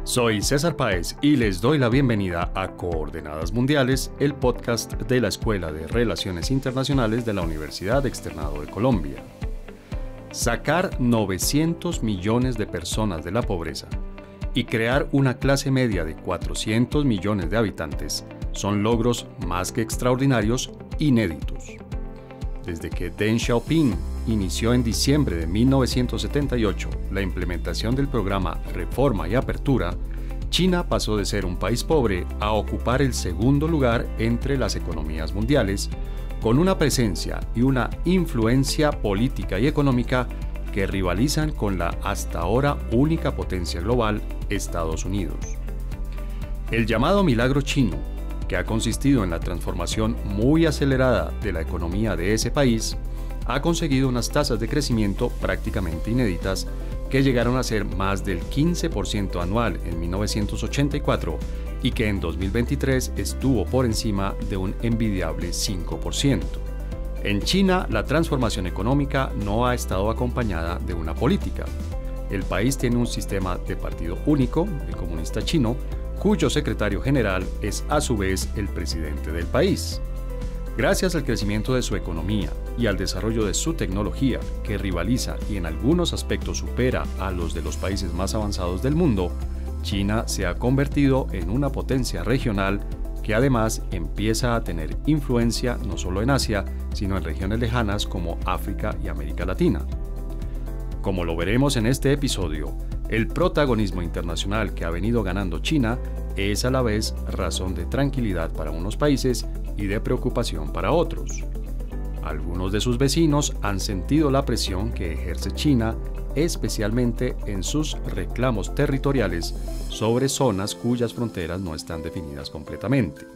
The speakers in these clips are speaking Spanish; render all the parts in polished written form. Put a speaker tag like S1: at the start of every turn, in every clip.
S1: Soy César Páez y les doy la bienvenida a Coordenadas Mundiales, el podcast de la Escuela de Relaciones Internacionales de la Universidad Externado de Colombia. Sacar 900 millones de personas de la pobreza y crear una clase media de 400 millones de habitantes son logros más que extraordinarios, inéditos. Desde que Deng Xiaoping inició en diciembre de 1978 la implementación del programa Reforma y Apertura, China pasó de ser un país pobre a ocupar el segundo lugar entre las economías mundiales, con una presencia y una influencia política y económica que rivalizan con la hasta ahora única potencia global, Estados Unidos. El llamado milagro chino, que ha consistido en la transformación muy acelerada de la economía de ese país, ha conseguido unas tasas de crecimiento prácticamente inéditas que llegaron a ser más del 15% anual en 1984 y que en 2023 estuvo por encima de un envidiable 5%. En China, la transformación económica no ha estado acompañada de una política. El país tiene un sistema de partido único, el comunista chino, cuyo secretario general es a su vez el presidente del país. Gracias al crecimiento de su economía y al desarrollo de su tecnología, que rivaliza y en algunos aspectos supera a los de los países más avanzados del mundo, China se ha convertido en una potencia regional que además empieza a tener influencia no solo en Asia, sino en regiones lejanas como África y América Latina. Como lo veremos en este episodio, el protagonismo internacional que ha venido ganando China es a la vez razón de tranquilidad para unos países y de preocupación para otros. Algunos de sus vecinos han sentido la presión que ejerce China, especialmente en sus reclamos territoriales sobre zonas cuyas fronteras no están definidas completamente.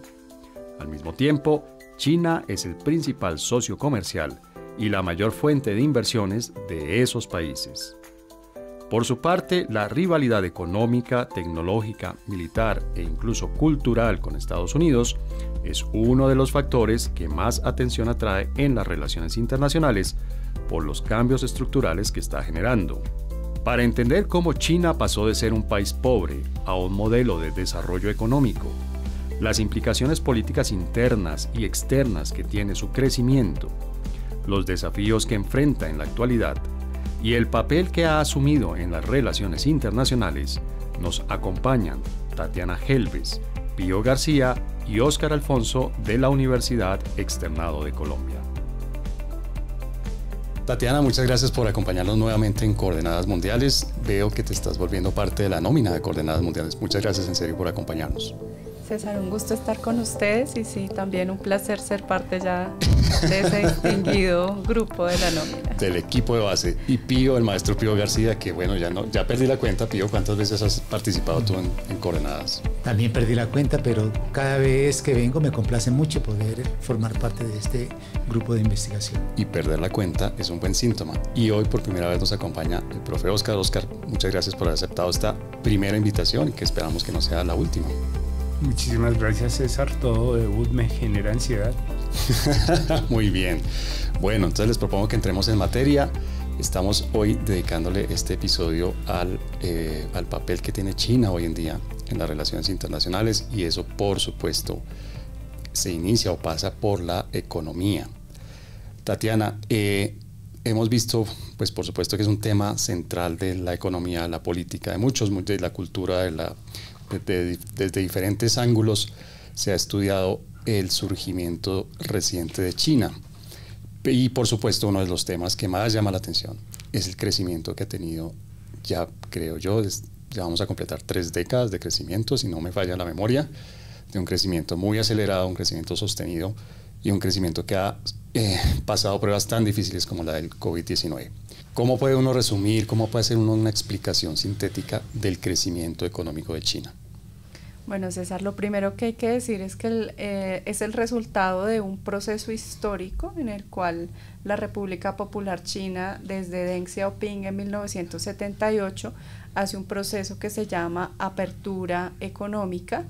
S1: Al mismo tiempo, China es el principal socio comercial y la mayor fuente de inversiones de esos países. Por su parte, la rivalidad económica, tecnológica, militar e incluso cultural con Estados Unidos es uno de los factores que más atención atrae en las relaciones internacionales por los cambios estructurales que está generando. Para entender cómo China pasó de ser un país pobre a un modelo de desarrollo económico, las implicaciones políticas internas y externas que tiene su crecimiento, los desafíos que enfrenta en la actualidad, y el papel que ha asumido en las relaciones internacionales, nos acompañan Tatiana Helves, Pío García y Óscar Alfonso de la Universidad Externado de Colombia. Tatiana, muchas gracias por acompañarnos nuevamente en Coordenadas Mundiales. Veo que te estás volviendo parte de la nómina de Coordenadas Mundiales. Muchas gracias en serio por acompañarnos.
S2: César, un gusto estar con ustedes y sí, también un placer ser parte ya de ese distinguido grupo de la nómina.
S1: Del equipo de base. Y Pío, el maestro Pío García, que bueno, ya perdí la cuenta. Pío, ¿cuántas veces has participado tú en Coordenadas?
S3: También perdí la cuenta, pero cada vez que vengo me complace mucho poder formar parte de este grupo de investigación.
S1: Y perder la cuenta es un buen síntoma. Y hoy por primera vez nos acompaña el profe Óscar. Óscar, muchas gracias por haber aceptado esta primera invitación y que esperamos que no sea la última.
S4: Muchísimas gracias, César. Todo debut me genera ansiedad.
S1: Muy bien. Bueno, entonces les propongo que entremos en materia. Estamos hoy dedicándole este episodio al papel que tiene China hoy en día en las relaciones internacionales, y eso, por supuesto, se inicia o pasa por la economía. Tatiana, hemos visto, pues por supuesto que es un tema central de la economía, la política, de la cultura, desde diferentes ángulos se ha estudiado el surgimiento reciente de China. Y por supuesto uno de los temas que más llama la atención es el crecimiento que ha tenido, ya creo yo, ya vamos a completar 3 décadas de crecimiento, si no me falla la memoria, de un crecimiento muy acelerado, un crecimiento sostenido y un crecimiento que ha pasado pruebas tan difíciles como la del COVID-19. ¿Cómo puede uno resumir, cómo puede hacer uno una explicación sintética del crecimiento económico de China?
S2: Bueno, César, lo primero que hay que decir es que es el resultado de un proceso histórico en el cual la República Popular China, desde Deng Xiaoping en 1978, hace un proceso que se llama apertura económica,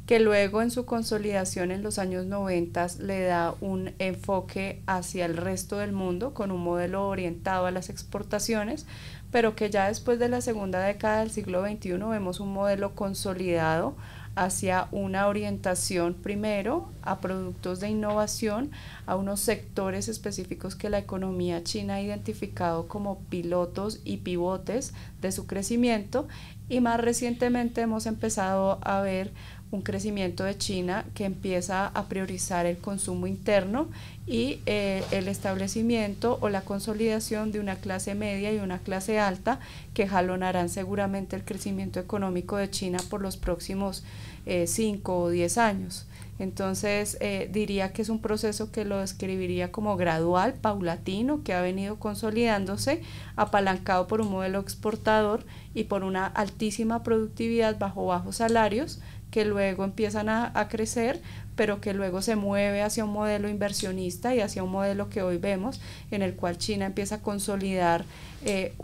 S2: que luego en su consolidación en los años 90 le da un enfoque hacia el resto del mundo con un modelo orientado a las exportaciones, pero que ya después de la segunda década del siglo XXI vemos un modelo consolidado hacia una orientación primero a productos de innovación, a unos sectores específicos que la economía china ha identificado como pilotos y pivotes de su crecimiento, y más recientemente hemos empezado a ver un crecimiento de China que empieza a priorizar el consumo interno y el establecimiento o la consolidación de una clase media y una clase alta que jalonarán seguramente el crecimiento económico de China por los próximos 5 o 10 años. Entonces diría que es un proceso que lo describiría como gradual, paulatino, que ha venido consolidándose, apalancado por un modelo exportador y por una altísima productividad bajo bajos salarios, que luego empiezan a crecer, pero que luego se mueve hacia un modelo inversionista y hacia un modelo que hoy vemos, en el cual China empieza a consolidar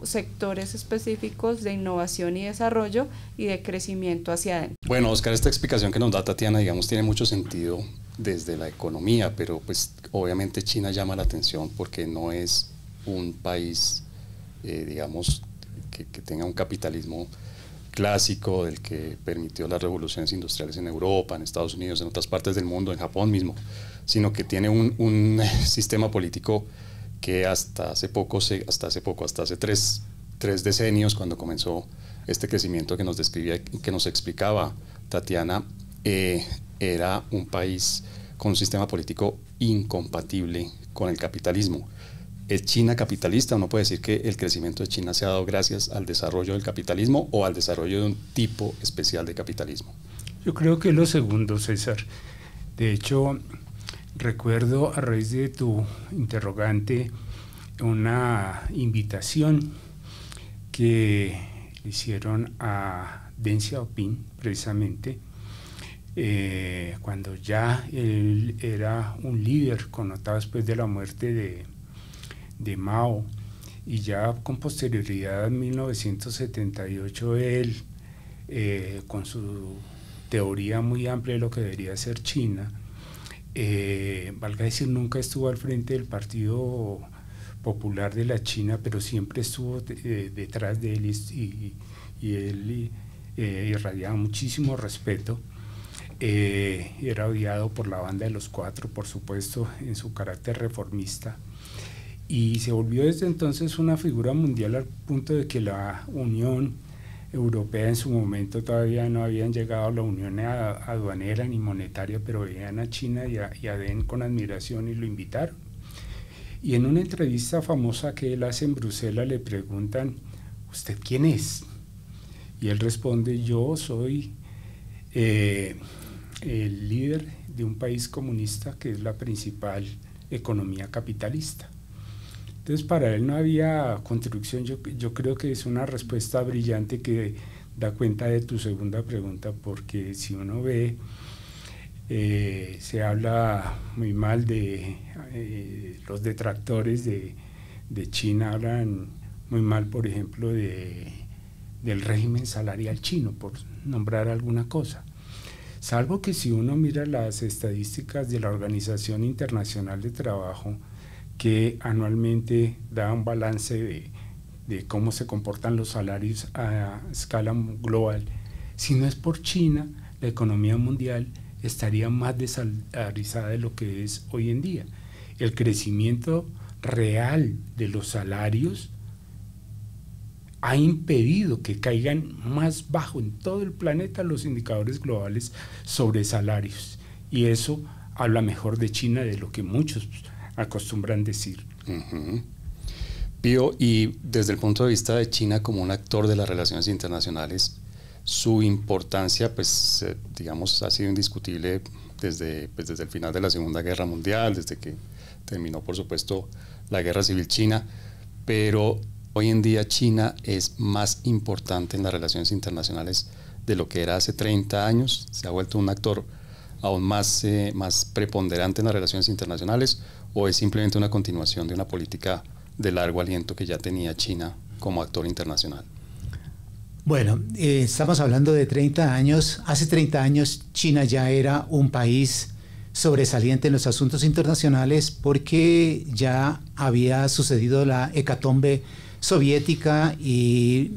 S2: sectores específicos de innovación y desarrollo y de crecimiento hacia adentro.
S1: Bueno, Oscar, esta explicación que nos da Tatiana, digamos, tiene mucho sentido desde la economía, pero pues obviamente China llama la atención porque no es un país, digamos, que tenga un capitalismo clásico del que permitió las revoluciones industriales en Europa, en Estados Unidos, en otras partes del mundo, en Japón mismo, sino que tiene un sistema político que hasta hace tres decenios, cuando comenzó este crecimiento que nos describía, que nos explicaba Tatiana, era un país con un sistema político incompatible con el capitalismo. ¿Es China capitalista? Uno puede decir que el crecimiento de China se ha dado gracias al desarrollo del capitalismo o al desarrollo de un tipo especial de capitalismo.
S4: Yo creo que es lo segundo, César. De hecho, recuerdo a raíz de tu interrogante una invitación que le hicieron a Deng Xiaoping, precisamente, cuando ya él era un líder connotado después de la muerte de Mao, y ya con posterioridad en 1978 él, con su teoría muy amplia de lo que debería ser China, valga decir, nunca estuvo al frente del Partido Popular de la China, pero siempre estuvo detrás de él, y él irradiaba muchísimo respeto. Era odiado por la banda de los Cuatro, por supuesto, en su carácter reformista, y se volvió desde entonces una figura mundial al punto de que la Unión Europea en su momento todavía no habían llegado a la unión aduanera ni monetaria, pero veían a China y a Deng con admiración y lo invitaron. Y en una entrevista famosa que él hace en Bruselas le preguntan: ¿usted quién es? Y él responde: yo soy el líder de un país comunista que es la principal economía capitalista. Entonces para él no había construcción. Yo creo que es una respuesta brillante que da cuenta de tu segunda pregunta, porque si uno ve, se habla muy mal de los detractores de China, hablan muy mal, por ejemplo, del régimen salarial chino, por nombrar alguna cosa. Salvo que si uno mira las estadísticas de la Organización Internacional de Trabajo, que anualmente da un balance de cómo se comportan los salarios a escala global, si no es por China, la economía mundial estaría más desalarizada de lo que es hoy en día. El crecimiento real de los salarios ha impedido que caigan más bajo en todo el planeta los indicadores globales sobre salarios, y eso habla mejor de China de lo que muchos acostumbran decir.
S1: Pío, y desde el punto de vista de China como un actor de las relaciones internacionales, su importancia, pues digamos, ha sido indiscutible desde el final de la Segunda Guerra Mundial, desde que terminó, por supuesto, la Guerra Civil China, pero hoy en día China es más importante en las relaciones internacionales de lo que era hace 30 años, se ha vuelto un actor aún más preponderante en las relaciones internacionales, o es simplemente una continuación de una política de largo aliento que ya tenía China como actor internacional.
S3: Bueno, estamos hablando de 30 años. Hace 30 años China ya era un país sobresaliente en los asuntos internacionales porque ya había sucedido la hecatombe soviética y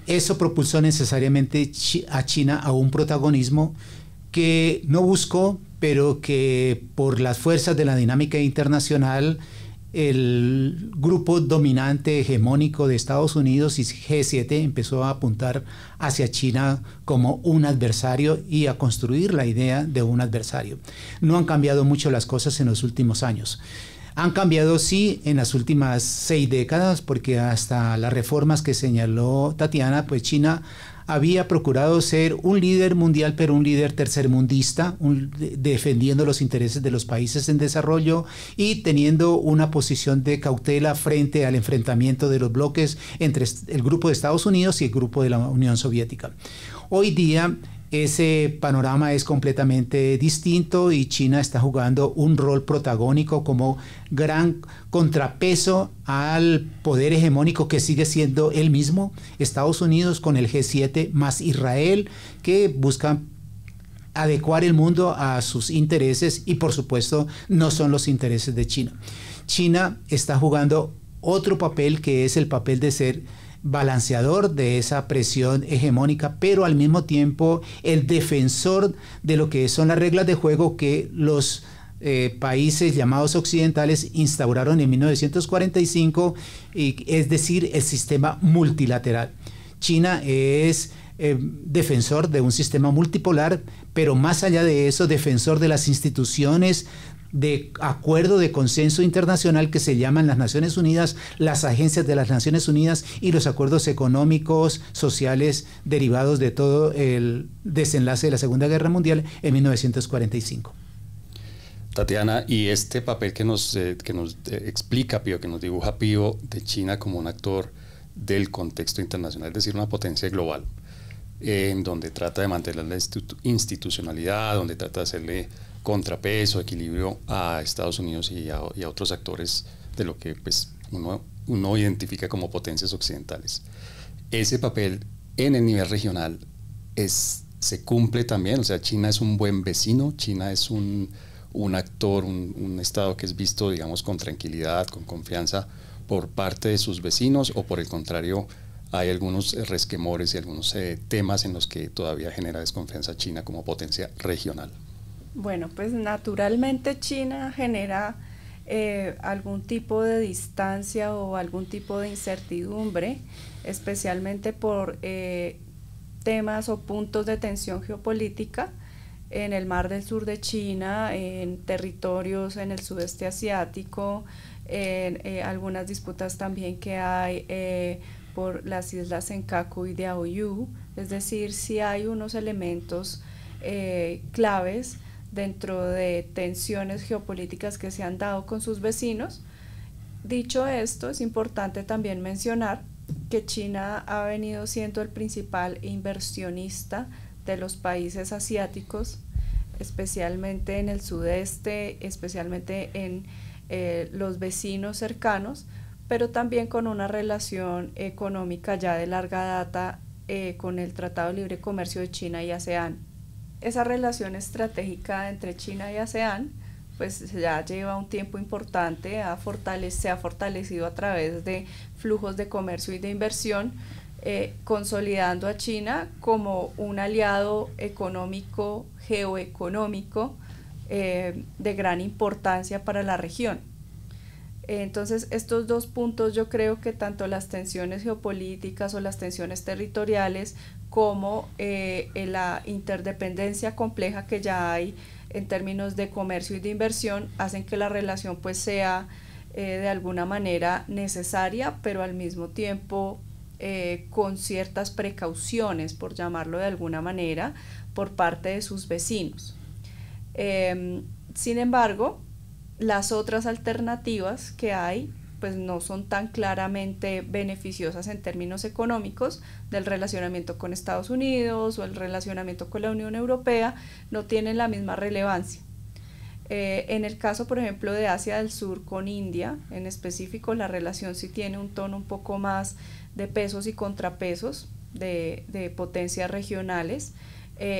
S3: eso propulsó necesariamente a China a un protagonismo que no buscó, pero que por las fuerzas de la dinámica internacional, el grupo dominante hegemónico de Estados Unidos y G7 empezó a apuntar hacia China como un adversario y a construir la idea de un adversario. No han cambiado mucho las cosas en los últimos años. Han cambiado, sí, en las últimas 6 décadas, porque hasta las reformas que señaló Tatiana, pues China había procurado ser un líder mundial, pero un líder tercermundista, defendiendo los intereses de los países en desarrollo y teniendo una posición de cautela frente al enfrentamiento de los bloques entre el grupo de Estados Unidos y el grupo de la Unión Soviética. Hoy día ese panorama es completamente distinto y China está jugando un rol protagónico como gran contrapeso al poder hegemónico que sigue siendo el mismo, Estados Unidos con el G7 más Israel, que buscan adecuar el mundo a sus intereses y por supuesto no son los intereses de China. China está jugando otro papel que es el papel de ser balanceador de esa presión hegemónica, pero al mismo tiempo el defensor de lo que son las reglas de juego que los países llamados occidentales instauraron en 1945, es decir, el sistema multilateral. China es defensor de un sistema multipolar, pero más allá de eso, defensor de las instituciones de acuerdo de consenso internacional que se llaman las Naciones Unidas, las agencias de las Naciones Unidas y los acuerdos económicos, sociales derivados de todo el desenlace de la Segunda Guerra Mundial en 1945.
S1: Tatiana, y este papel que nos explica Pío, que nos dibuja Pío de China como un actor del contexto internacional, es decir, una potencia global, en donde trata de mantener la institucionalidad, donde trata de hacerle contrapeso, equilibrio a Estados Unidos y a otros actores de lo que pues, uno identifica como potencias occidentales. Ese papel en el nivel regional se cumple también, o sea, China es un buen vecino, China es un actor, un estado que es visto, digamos, con tranquilidad, con confianza por parte de sus vecinos, o por el contrario, hay algunos resquemores y algunos temas en los que todavía genera desconfianza China como potencia regional.
S2: Bueno, pues naturalmente China genera algún tipo de distancia o algún tipo de incertidumbre, especialmente por temas o puntos de tensión geopolítica en el mar del sur de China, en territorios en el sudeste asiático, en algunas disputas también que hay por las islas Senkaku y Diaoyu, es decir, sí hay unos elementos claves dentro de tensiones geopolíticas que se han dado con sus vecinos. Dicho esto, es importante también mencionar que China ha venido siendo el principal inversionista de los países asiáticos, especialmente en el sudeste, especialmente en los vecinos cercanos, pero también con una relación económica ya de larga data con el Tratado de Libre Comercio de China y ASEAN. Esa relación estratégica entre China y ASEAN pues ya lleva un tiempo importante, se ha fortalecido a través de flujos de comercio y de inversión, consolidando a China como un aliado económico, geoeconómico de gran importancia para la región. Entonces, estos dos puntos yo creo que tanto las tensiones geopolíticas o las tensiones territoriales como la interdependencia compleja que ya hay en términos de comercio y de inversión hacen que la relación pues sea de alguna manera necesaria, pero al mismo tiempo con ciertas precauciones, por llamarlo de alguna manera, por parte de sus vecinos. Sin embargo, las otras alternativas que hay pues no son tan claramente beneficiosas en términos económicos del relacionamiento con Estados Unidos o el relacionamiento con la Unión Europea, no tienen la misma relevancia. En el caso, por ejemplo, de Asia del Sur con India, en específico, la relación sí tiene un tono un poco más de pesos y contrapesos. de potencias regionales,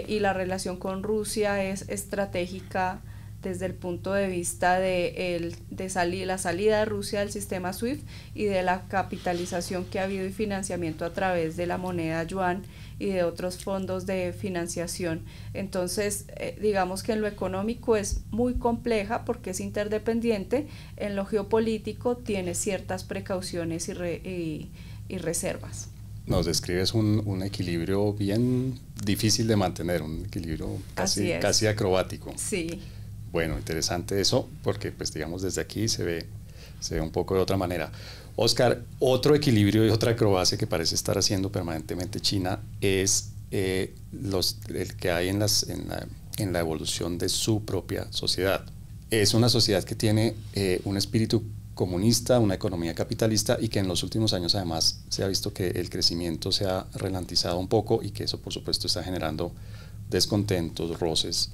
S2: y la relación con Rusia es estratégica desde el punto de vista de la salida de Rusia del sistema SWIFT y de la capitalización que ha habido y financiamiento a través de la moneda yuan y de otros fondos de financiación. Entonces, digamos que en lo económico es muy compleja porque es interdependiente, en lo geopolítico tiene ciertas precauciones y reservas.
S1: Nos describes un equilibrio bien difícil de mantener, un equilibrio casi acrobático.
S2: Sí.
S1: Bueno, interesante eso, porque pues digamos desde aquí se ve un poco de otra manera. Oscar, otro equilibrio y otra acrobacia que parece estar haciendo permanentemente China es el que hay en la evolución de su propia sociedad. Es una sociedad que tiene un espíritu comunista, una economía capitalista, y que en los últimos años además se ha visto que el crecimiento se ha ralentizado un poco y que eso por supuesto está generando descontentos, roces,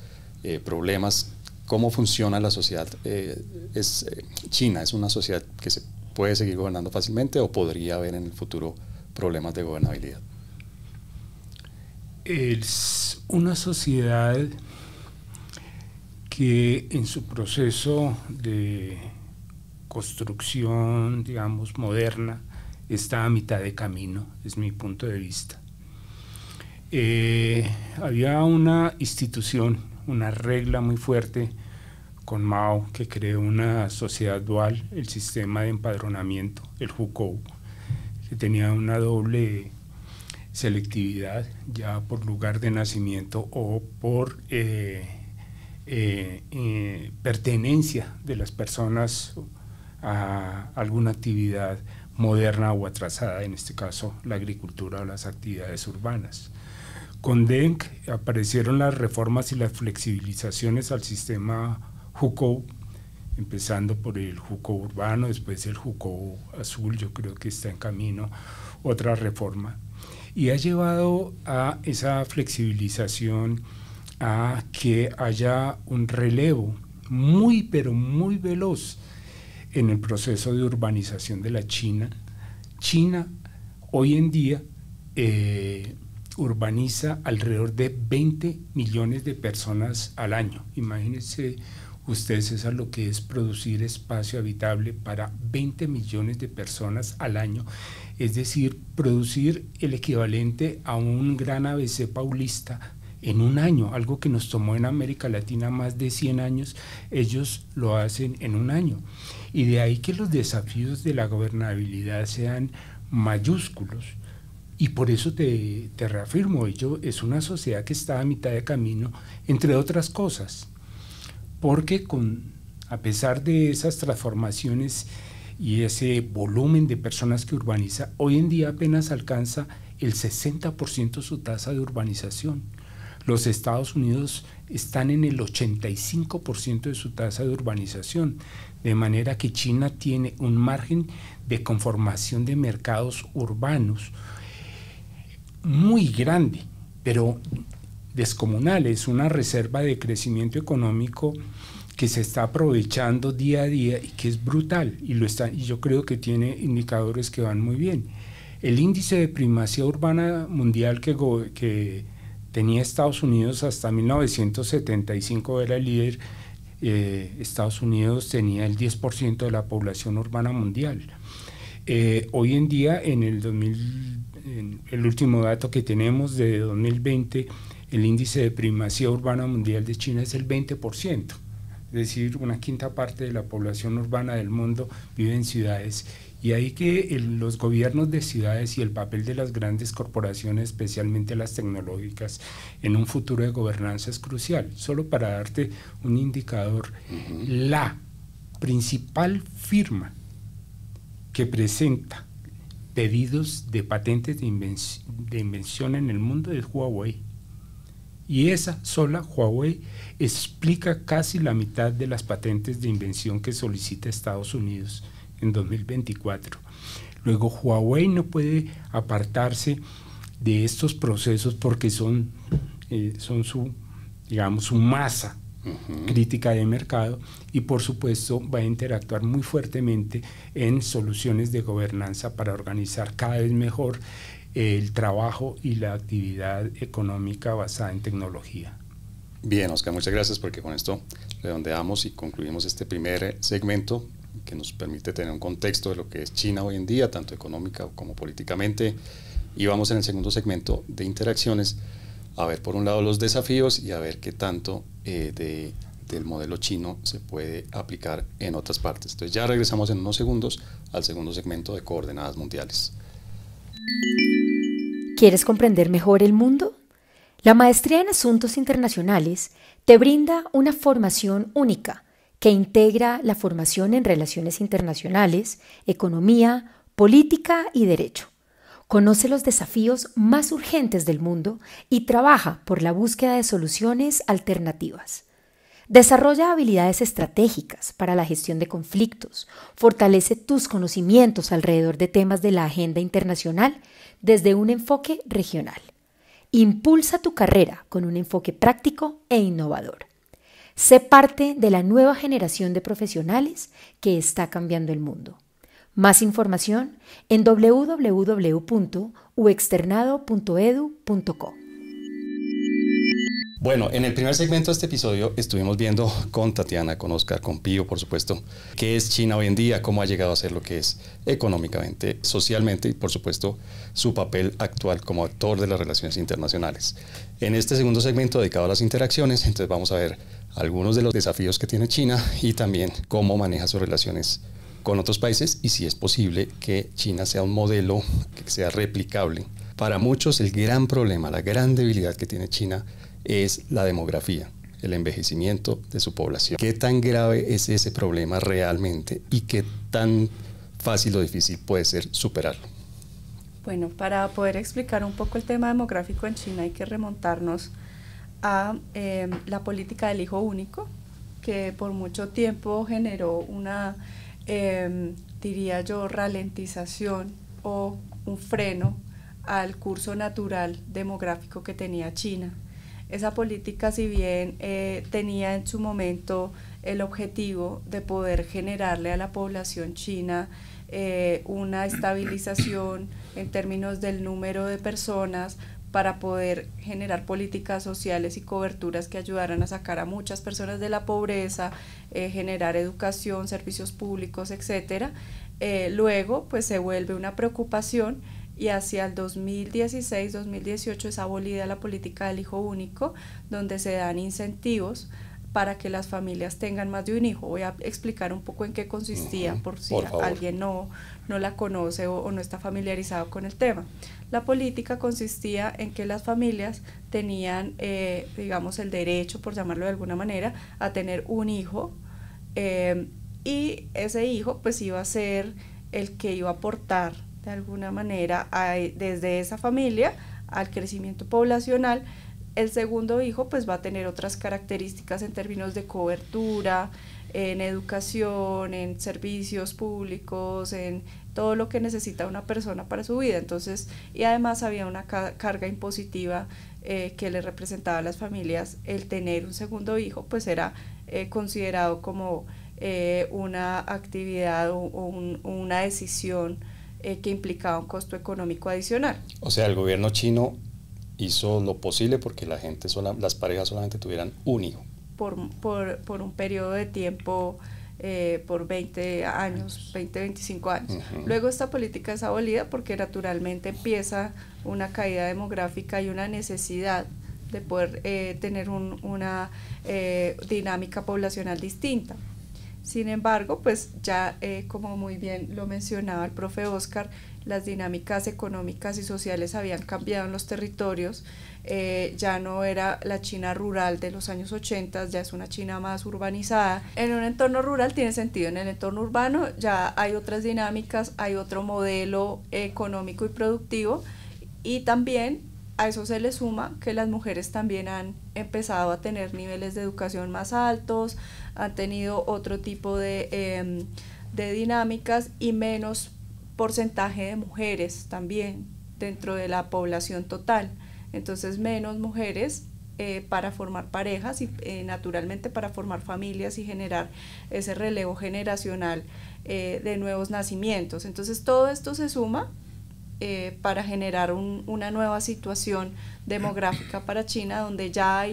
S1: problemas. ¿Cómo funciona la sociedad? China es una sociedad que se puede seguir gobernando fácilmente o podría haber en el futuro problemas de gobernabilidad.
S4: Es una sociedad que en su proceso de construcción, digamos, moderna, está a mitad de camino, es mi punto de vista. Había una institución, una regla muy fuerte con Mao que creó una sociedad dual, el sistema de empadronamiento, el hukou, que tenía una doble selectividad ya por lugar de nacimiento o por pertenencia de las personas a alguna actividad moderna o atrasada, en este caso la agricultura o las actividades urbanas. Con Deng aparecieron las reformas y las flexibilizaciones al sistema hukou, empezando por el hukou urbano, después el hukou azul, yo creo que está en camino otra reforma, y ha llevado a esa flexibilización a que haya un relevo muy pero muy veloz en el proceso de urbanización de la China. China hoy en día urbaniza alrededor de 20 millones de personas al año. Imagínense ustedes, eso es lo que es producir espacio habitable para 20 millones de personas al año, es decir, producir el equivalente a un gran ABC paulista en un año, algo que nos tomó en América Latina más de 100 años, ellos lo hacen en un año. Y de ahí que los desafíos de la gobernabilidad sean mayúsculos. Y por eso te reafirmo, ello es una sociedad que está a mitad de camino, entre otras cosas, porque a pesar de esas transformaciones y ese volumen de personas que urbaniza, hoy en día apenas alcanza el 60% su tasa de urbanización. Los Estados Unidos están en el 85% de su tasa de urbanización, de manera que China tiene un margen de conformación de mercados urbanos muy grande, pero descomunal. Es una reserva de crecimiento económico que se está aprovechando día a día y que es brutal, y yo creo que tiene indicadores que van muy bien. El índice de primacía urbana mundial que tenía Estados Unidos hasta 1975 era el líder. Estados Unidos tenía el 10% de la población urbana mundial. Hoy en día, en el último dato que tenemos de 2020, el índice de primacía urbana mundial de China es el 20%, es decir, una quinta parte de la población urbana del mundo vive en ciudades. Y ahí que los gobiernos de ciudades y el papel de las grandes corporaciones, especialmente las tecnológicas, en un futuro de gobernanza es crucial. Solo para darte un indicador, la principal firma que presenta pedidos de patentes de invención en el mundo es Huawei. Y esa sola Huawei explica casi la mitad de las patentes de invención que solicita Estados Unidos en 2024. Luego, Huawei no puede apartarse de estos procesos porque son su masa crítica de mercado, y por supuesto va a interactuar muy fuertemente en soluciones de gobernanza para organizar cada vez mejor el trabajo y la actividad económica basada en tecnología.
S1: Bien, Oscar, muchas gracias, porque con esto redondeamos y concluimos este primer segmento que nos permite tener un contexto de lo que es China hoy en día, tanto económica como políticamente. Y vamos en el segundo segmento de interacciones a ver por un lado los desafíos y a ver qué tanto del modelo chino se puede aplicar en otras partes. Entonces ya regresamos en unos segundos al segundo segmento de Coordenadas Mundiales.
S5: ¿Quieres comprender mejor el mundo? La maestría en Asuntos Internacionales te brinda una formación única que integra la formación en Relaciones Internacionales, Economía, Política y Derecho. Conoce los desafíos más urgentes del mundo y trabaja por la búsqueda de soluciones alternativas. Desarrolla habilidades estratégicas para la gestión de conflictos, fortalece tus conocimientos alrededor de temas de la agenda internacional desde un enfoque regional. Impulsa tu carrera con un enfoque práctico e innovador. Sé parte de la nueva generación de profesionales que está cambiando el mundo. Más información en www.uexternado.edu.co.
S1: Bueno, en el primer segmento de este episodio estuvimos viendo con Tatiana, con Oscar, con Pío, por supuesto, qué es China hoy en día, cómo ha llegado a ser lo que es económicamente, socialmente y, por supuesto, su papel actual como actor de las relaciones internacionales. En este segundo segmento dedicado a las interacciones, entonces vamos a ver algunos de los desafíos que tiene China y también cómo maneja sus relaciones con otros países y si es posible que China sea un modelo que sea replicable. Para muchos el gran problema, la gran debilidad que tiene China es la demografía, el envejecimiento de su población. ¿Qué tan grave es ese problema realmente y qué tan fácil o difícil puede ser superarlo?
S2: Bueno, para poder explicar un poco el tema demográfico en China hay que remontarnos a la política del hijo único, que por mucho tiempo generó una, diría yo, ralentización o un freno al curso natural demográfico que tenía China. Esa política, si bien tenía en su momento el objetivo de poder generarle a la población china una estabilización en términos del número de personas para poder generar políticas sociales y coberturas que ayudaran a sacar a muchas personas de la pobreza, generar educación, servicios públicos, etcétera. Luego, pues se vuelve una preocupación y hacia el 2016-2018 es abolida la política del hijo único, donde se dan incentivos para que las familias tengan más de un hijo. Voy a explicar un poco en qué consistía, por si alguien no la conoce o no está familiarizado con el tema. La política consistía en que las familias tenían, digamos, el derecho, por llamarlo de alguna manera, a tener un hijo, y ese hijo pues iba a ser el que iba a aportar de alguna manera desde esa familia al crecimiento poblacional. El segundo hijo pues va a tener otras características en términos de cobertura, en educación, en servicios públicos, en todo lo que necesita una persona para su vida. Entonces, y además había una carga impositiva que le representaba a las familias. El tener un segundo hijo pues era considerado como una actividad o una decisión que implicaba un costo económico adicional.
S1: O sea, el gobierno chino hizo lo posible porque las parejas solamente tuvieran un hijo.
S2: Por un periodo de tiempo, por 20 años, 25 años. Luego esta política es abolida porque naturalmente empieza una caída demográfica y una necesidad de poder tener una dinámica poblacional distinta. Sin embargo, pues ya como muy bien lo mencionaba el profe Oscar, las dinámicas económicas y sociales habían cambiado en los territorios, ya no era la China rural de los años 80, ya es una China más urbanizada. En un entorno rural tiene sentido, en el entorno urbano ya hay otras dinámicas, hay otro modelo económico y productivo, y también a eso se le suma que las mujeres también han empezado a tener niveles de educación más altos, han tenido otro tipo de dinámicas y menos porcentaje de mujeres también dentro de la población total. Entonces menos mujeres para formar parejas y naturalmente para formar familias y generar ese relevo generacional de nuevos nacimientos. Entonces todo esto se suma para generar una nueva situación demográfica para China, donde ya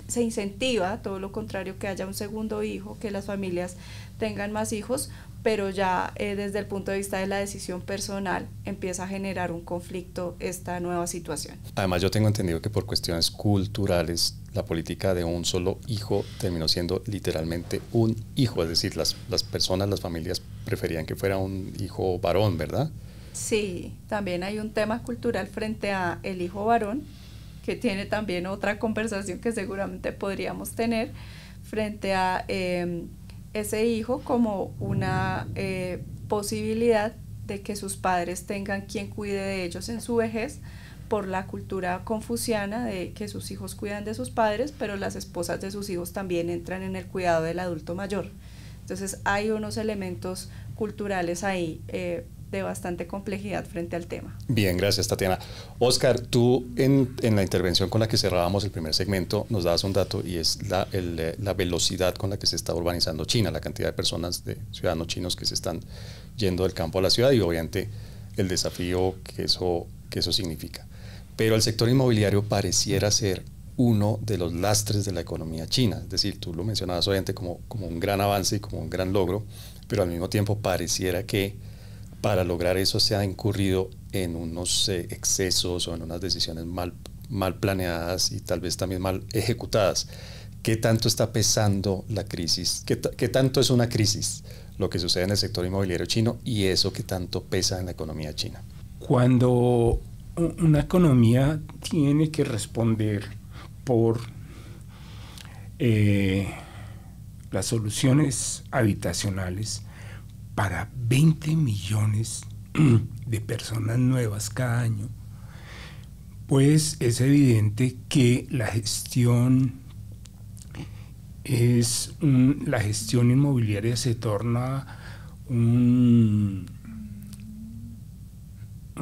S2: se incentiva, todo lo contrario, que haya un segundo hijo, que las familias tengan más hijos, pero ya desde el punto de vista de la decisión personal empieza a generar un conflicto esta nueva situación.
S1: Además, yo tengo entendido que por cuestiones culturales la política de un solo hijo terminó siendo literalmente un hijo, es decir, las personas, las familias preferían que fuera un hijo varón, ¿verdad?
S2: Sí, también hay un tema cultural frente a el hijo varón, que tiene también otra conversación que seguramente podríamos tener frente a ese hijo como una posibilidad de que sus padres tengan quien cuide de ellos en su vejez, por la cultura confuciana de que sus hijos cuidan de sus padres, pero las esposas de sus hijos también entran en el cuidado del adulto mayor. Entonces hay unos elementos culturales ahí de bastante complejidad frente al tema.
S1: Bien, gracias, Tatiana. Oscar, tú en la intervención con la que cerrábamos el primer segmento nos dabas un dato, y es la velocidad con la que se está urbanizando China, la cantidad de personas, de ciudadanos chinos que se están yendo del campo a la ciudad, y obviamente el desafío que eso significa. Pero el sector inmobiliario pareciera ser uno de los lastres de la economía china, es decir, tú lo mencionabas obviamente como un gran avance y como un gran logro, pero al mismo tiempo pareciera que para lograr eso se ha incurrido en unos excesos o en unas decisiones mal planeadas y tal vez también mal ejecutadas. ¿Qué tanto está pesando la crisis? ¿Qué tanto es una crisis lo que sucede en el sector inmobiliario chino, y eso qué tanto pesa en la economía china?
S4: Cuando una economía tiene que responder por las soluciones habitacionales para 20 millones de personas nuevas cada año, pues es evidente que la gestión inmobiliaria se torna un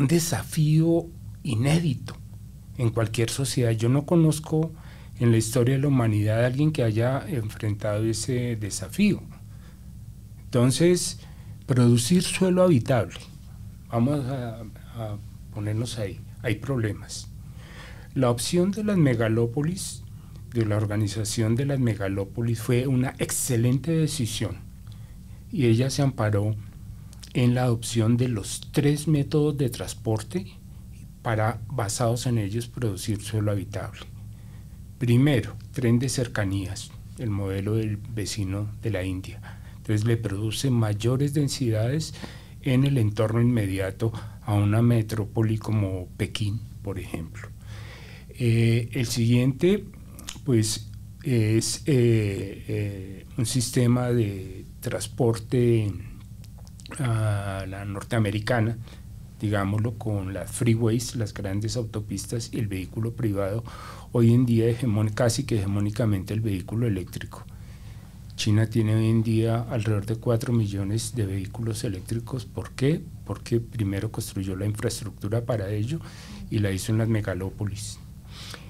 S4: desafío inédito en cualquier sociedad. Yo no conozco en la historia de la humanidad a alguien que haya enfrentado ese desafío. Entonces, producir suelo habitable, vamos a ponernos ahí, hay problemas. La opción de las megalópolis, de la organización de las megalópolis, fue una excelente decisión, y ella se amparó en la adopción de los 3 métodos de transporte para, basados en ellos, producir suelo habitable. Primero, tren de cercanías, el modelo del vecino de la India. Entonces le produce mayores densidades en el entorno inmediato a una metrópoli como Pekín, por ejemplo. El siguiente, pues, es un sistema de transporte a la norteamericana, digámoslo, con las freeways, las grandes autopistas, y el vehículo privado, hoy en día casi que hegemónicamente el vehículo eléctrico. China tiene hoy en día alrededor de 4 millones de vehículos eléctricos. ¿Por qué? Porque primero construyó la infraestructura para ello y la hizo en las megalópolis.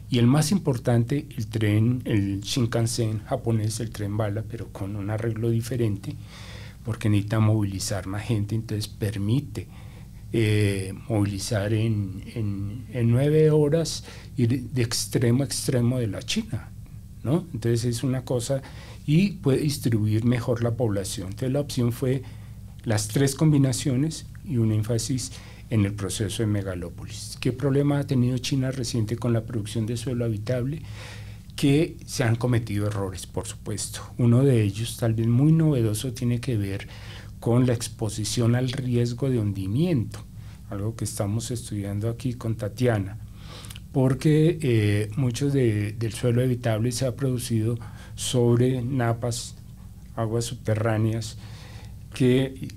S4: Y el más importante, el Shinkansen japonés, el tren bala, pero con un arreglo diferente, porque necesita movilizar más gente, entonces permite movilizar en 9 horas, ir de extremo a extremo de la China, ¿no? Entonces es una cosa, y puede distribuir mejor la población. Entonces la opción fue las 3 combinaciones y un énfasis en el proceso de megalópolis. ¿Qué problema ha tenido China reciente con la producción de suelo habitable? Que se han cometido errores, por supuesto. Uno de ellos, tal vez muy novedoso, tiene que ver con la exposición al riesgo de hundimiento, algo que estamos estudiando aquí con Tatiana, porque mucho del suelo habitable se ha producido sobre napas, aguas subterráneas, que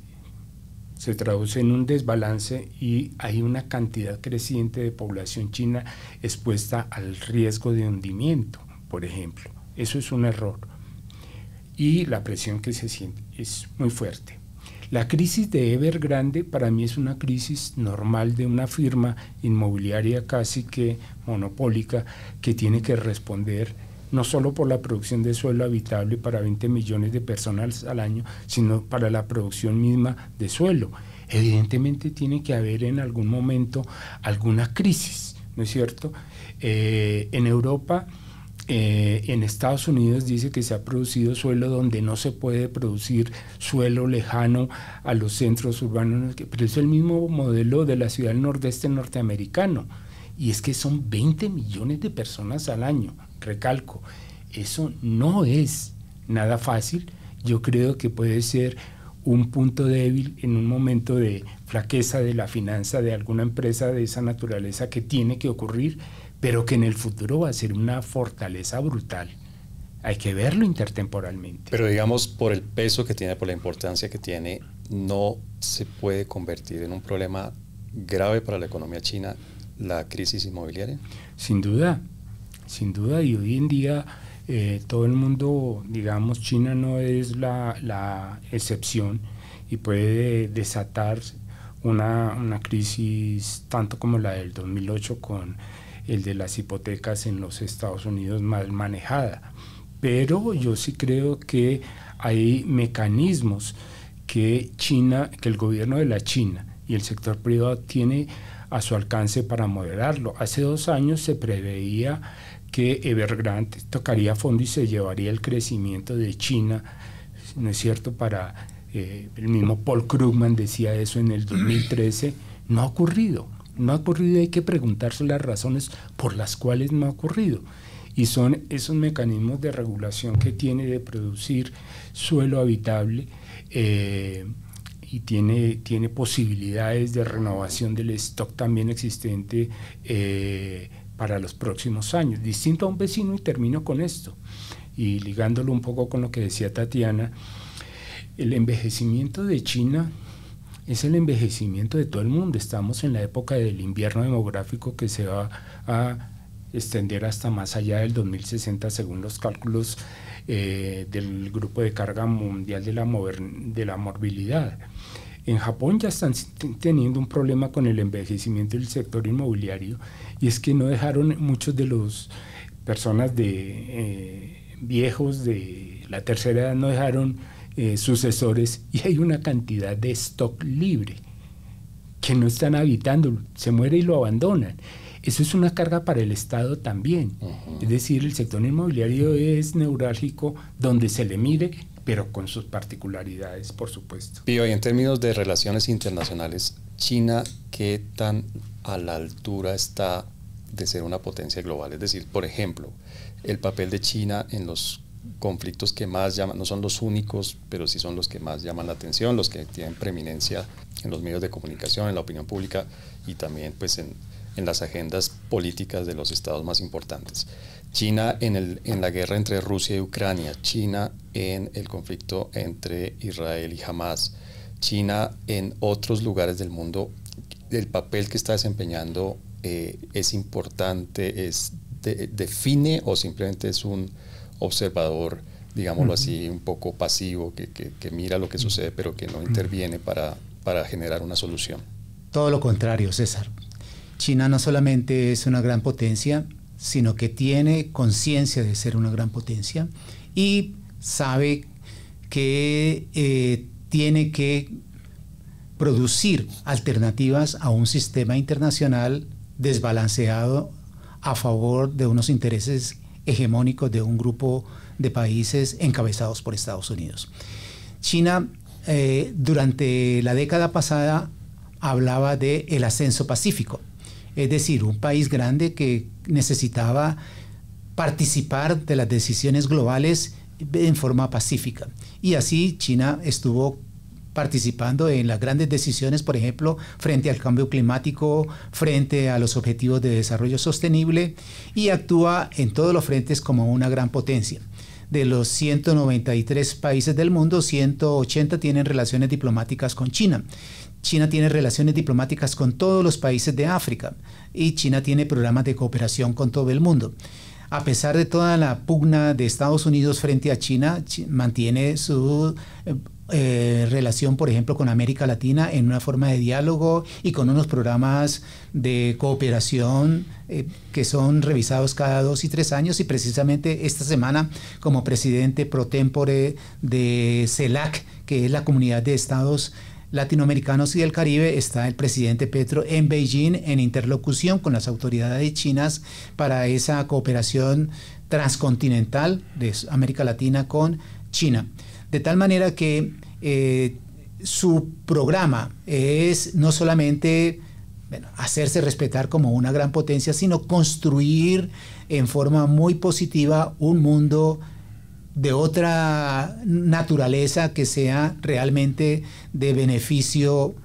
S4: se traduce en un desbalance, y hay una cantidad creciente de población china expuesta al riesgo de hundimiento, por ejemplo. Eso es un error, y la presión que se siente es muy fuerte. La crisis de Evergrande para mí es una crisis normal de una firma inmobiliaria casi que monopólica, que tiene que responder no solo por la producción de suelo habitable para 20 millones de personas al año, sino para la producción misma de suelo. evidentemente tiene que haber en algún momento alguna crisis, ¿no es cierto? En Europa, en Estados Unidos dice que se ha producido suelo donde no se puede producir, suelo lejano a los centros urbanos, pero es el mismo modelo de la ciudad del nordeste norteamericano, y es que son 20 millones de personas al año, recalco, eso no es nada fácil. Yo creo que puede ser un punto débil en un momento de flaqueza de la finanza de alguna empresa de esa naturaleza que tiene que ocurrir, pero que en el futuro va a ser una fortaleza brutal. Hay que verlo intertemporalmente.
S1: Pero digamos, por el peso que tiene, por la importancia que tiene, ¿no se puede convertir en un problema grave para la economía china la crisis inmobiliaria?
S4: Sin duda, y hoy en día todo el mundo, digamos, China no es la excepción y puede desatar una crisis tanto como la del 2008 con el de las hipotecas en los Estados Unidos mal manejada. Pero yo sí creo que hay mecanismos que el gobierno de la China y el sector privado tiene a su alcance para moderarlo. Hace 2 años se preveía que Evergrande tocaría fondo y se llevaría el crecimiento de China, ¿no es cierto? El mismo Paul Krugman decía eso en el 2013, no ha ocurrido, hay que preguntarse las razones por las cuales no ha ocurrido. Y son esos mecanismos de regulación que tiene de producir suelo habitable y tiene posibilidades de renovación del stock también existente para los próximos años, distinto a un vecino, y termino con esto, y ligándolo un poco con lo que decía Tatiana. El envejecimiento de China es el envejecimiento de todo el mundo. Estamos en la época del invierno demográfico que se va a extender hasta más allá del 2060 según los cálculos del Grupo de Carga Mundial de la Morbilidad. En Japón ya están teniendo un problema con el envejecimiento del sector inmobiliario, y es que no dejaron, muchos de los personas viejos de la tercera edad no dejaron sucesores, y hay una cantidad de stock libre que no están habitando, se muere y lo abandonan. Eso es una carga para el Estado también. Es decir, el sector inmobiliario es neurálgico donde se le mire, pero con sus particularidades, por supuesto.
S1: Pío, y en términos de relaciones internacionales, China, ¿qué tan a la altura está de ser una potencia global? Es decir, por ejemplo, el papel de China en los conflictos que más llaman, no son los únicos, pero sí son los que más llaman la atención, los que tienen preeminencia en los medios de comunicación, en la opinión pública y también pues en las agendas políticas de los estados más importantes. China en la guerra entre Rusia y Ucrania, China en el conflicto entre Israel y Hamas, China en otros lugares del mundo. El papel que está desempeñando es importante, define o simplemente es un observador, digámoslo así, un poco pasivo, que mira lo que sucede pero que no interviene para generar una solución.
S3: Todo lo contrario, César. China no solamente es una gran potencia, sino que tiene conciencia de ser una gran potencia y sabe que tiene que producir alternativas a un sistema internacional desbalanceado a favor de unos intereses hegemónicos de un grupo de países encabezados por Estados Unidos. China durante la década pasada hablaba de el ascenso pacífico, es decir, un país grande que necesitaba participar de las decisiones globales en forma pacífica. Y así China estuvo participando en las grandes decisiones, por ejemplo, frente al cambio climático, frente a los objetivos de desarrollo sostenible, y actúa en todos los frentes como una gran potencia. De los 193 países del mundo, 180 tienen relaciones diplomáticas con China. China tiene relaciones diplomáticas con todos los países de África y China tiene programas de cooperación con todo el mundo. A pesar de toda la pugna de Estados Unidos frente a China, mantiene su relación, por ejemplo, con América Latina en una forma de diálogo y con unos programas de cooperación que son revisados cada 2 y 3 años, y precisamente esta semana, como presidente pro tempore de CELAC, que es la Comunidad de Estados latinoamericanos y del Caribe, está el presidente Petro en Beijing en interlocución con las autoridades chinas para esa cooperación transcontinental de América Latina con China. De tal manera que su programa es no solamente hacerse respetar como una gran potencia, sino construir en forma muy positiva un mundo de otra naturaleza que sea realmente de beneficio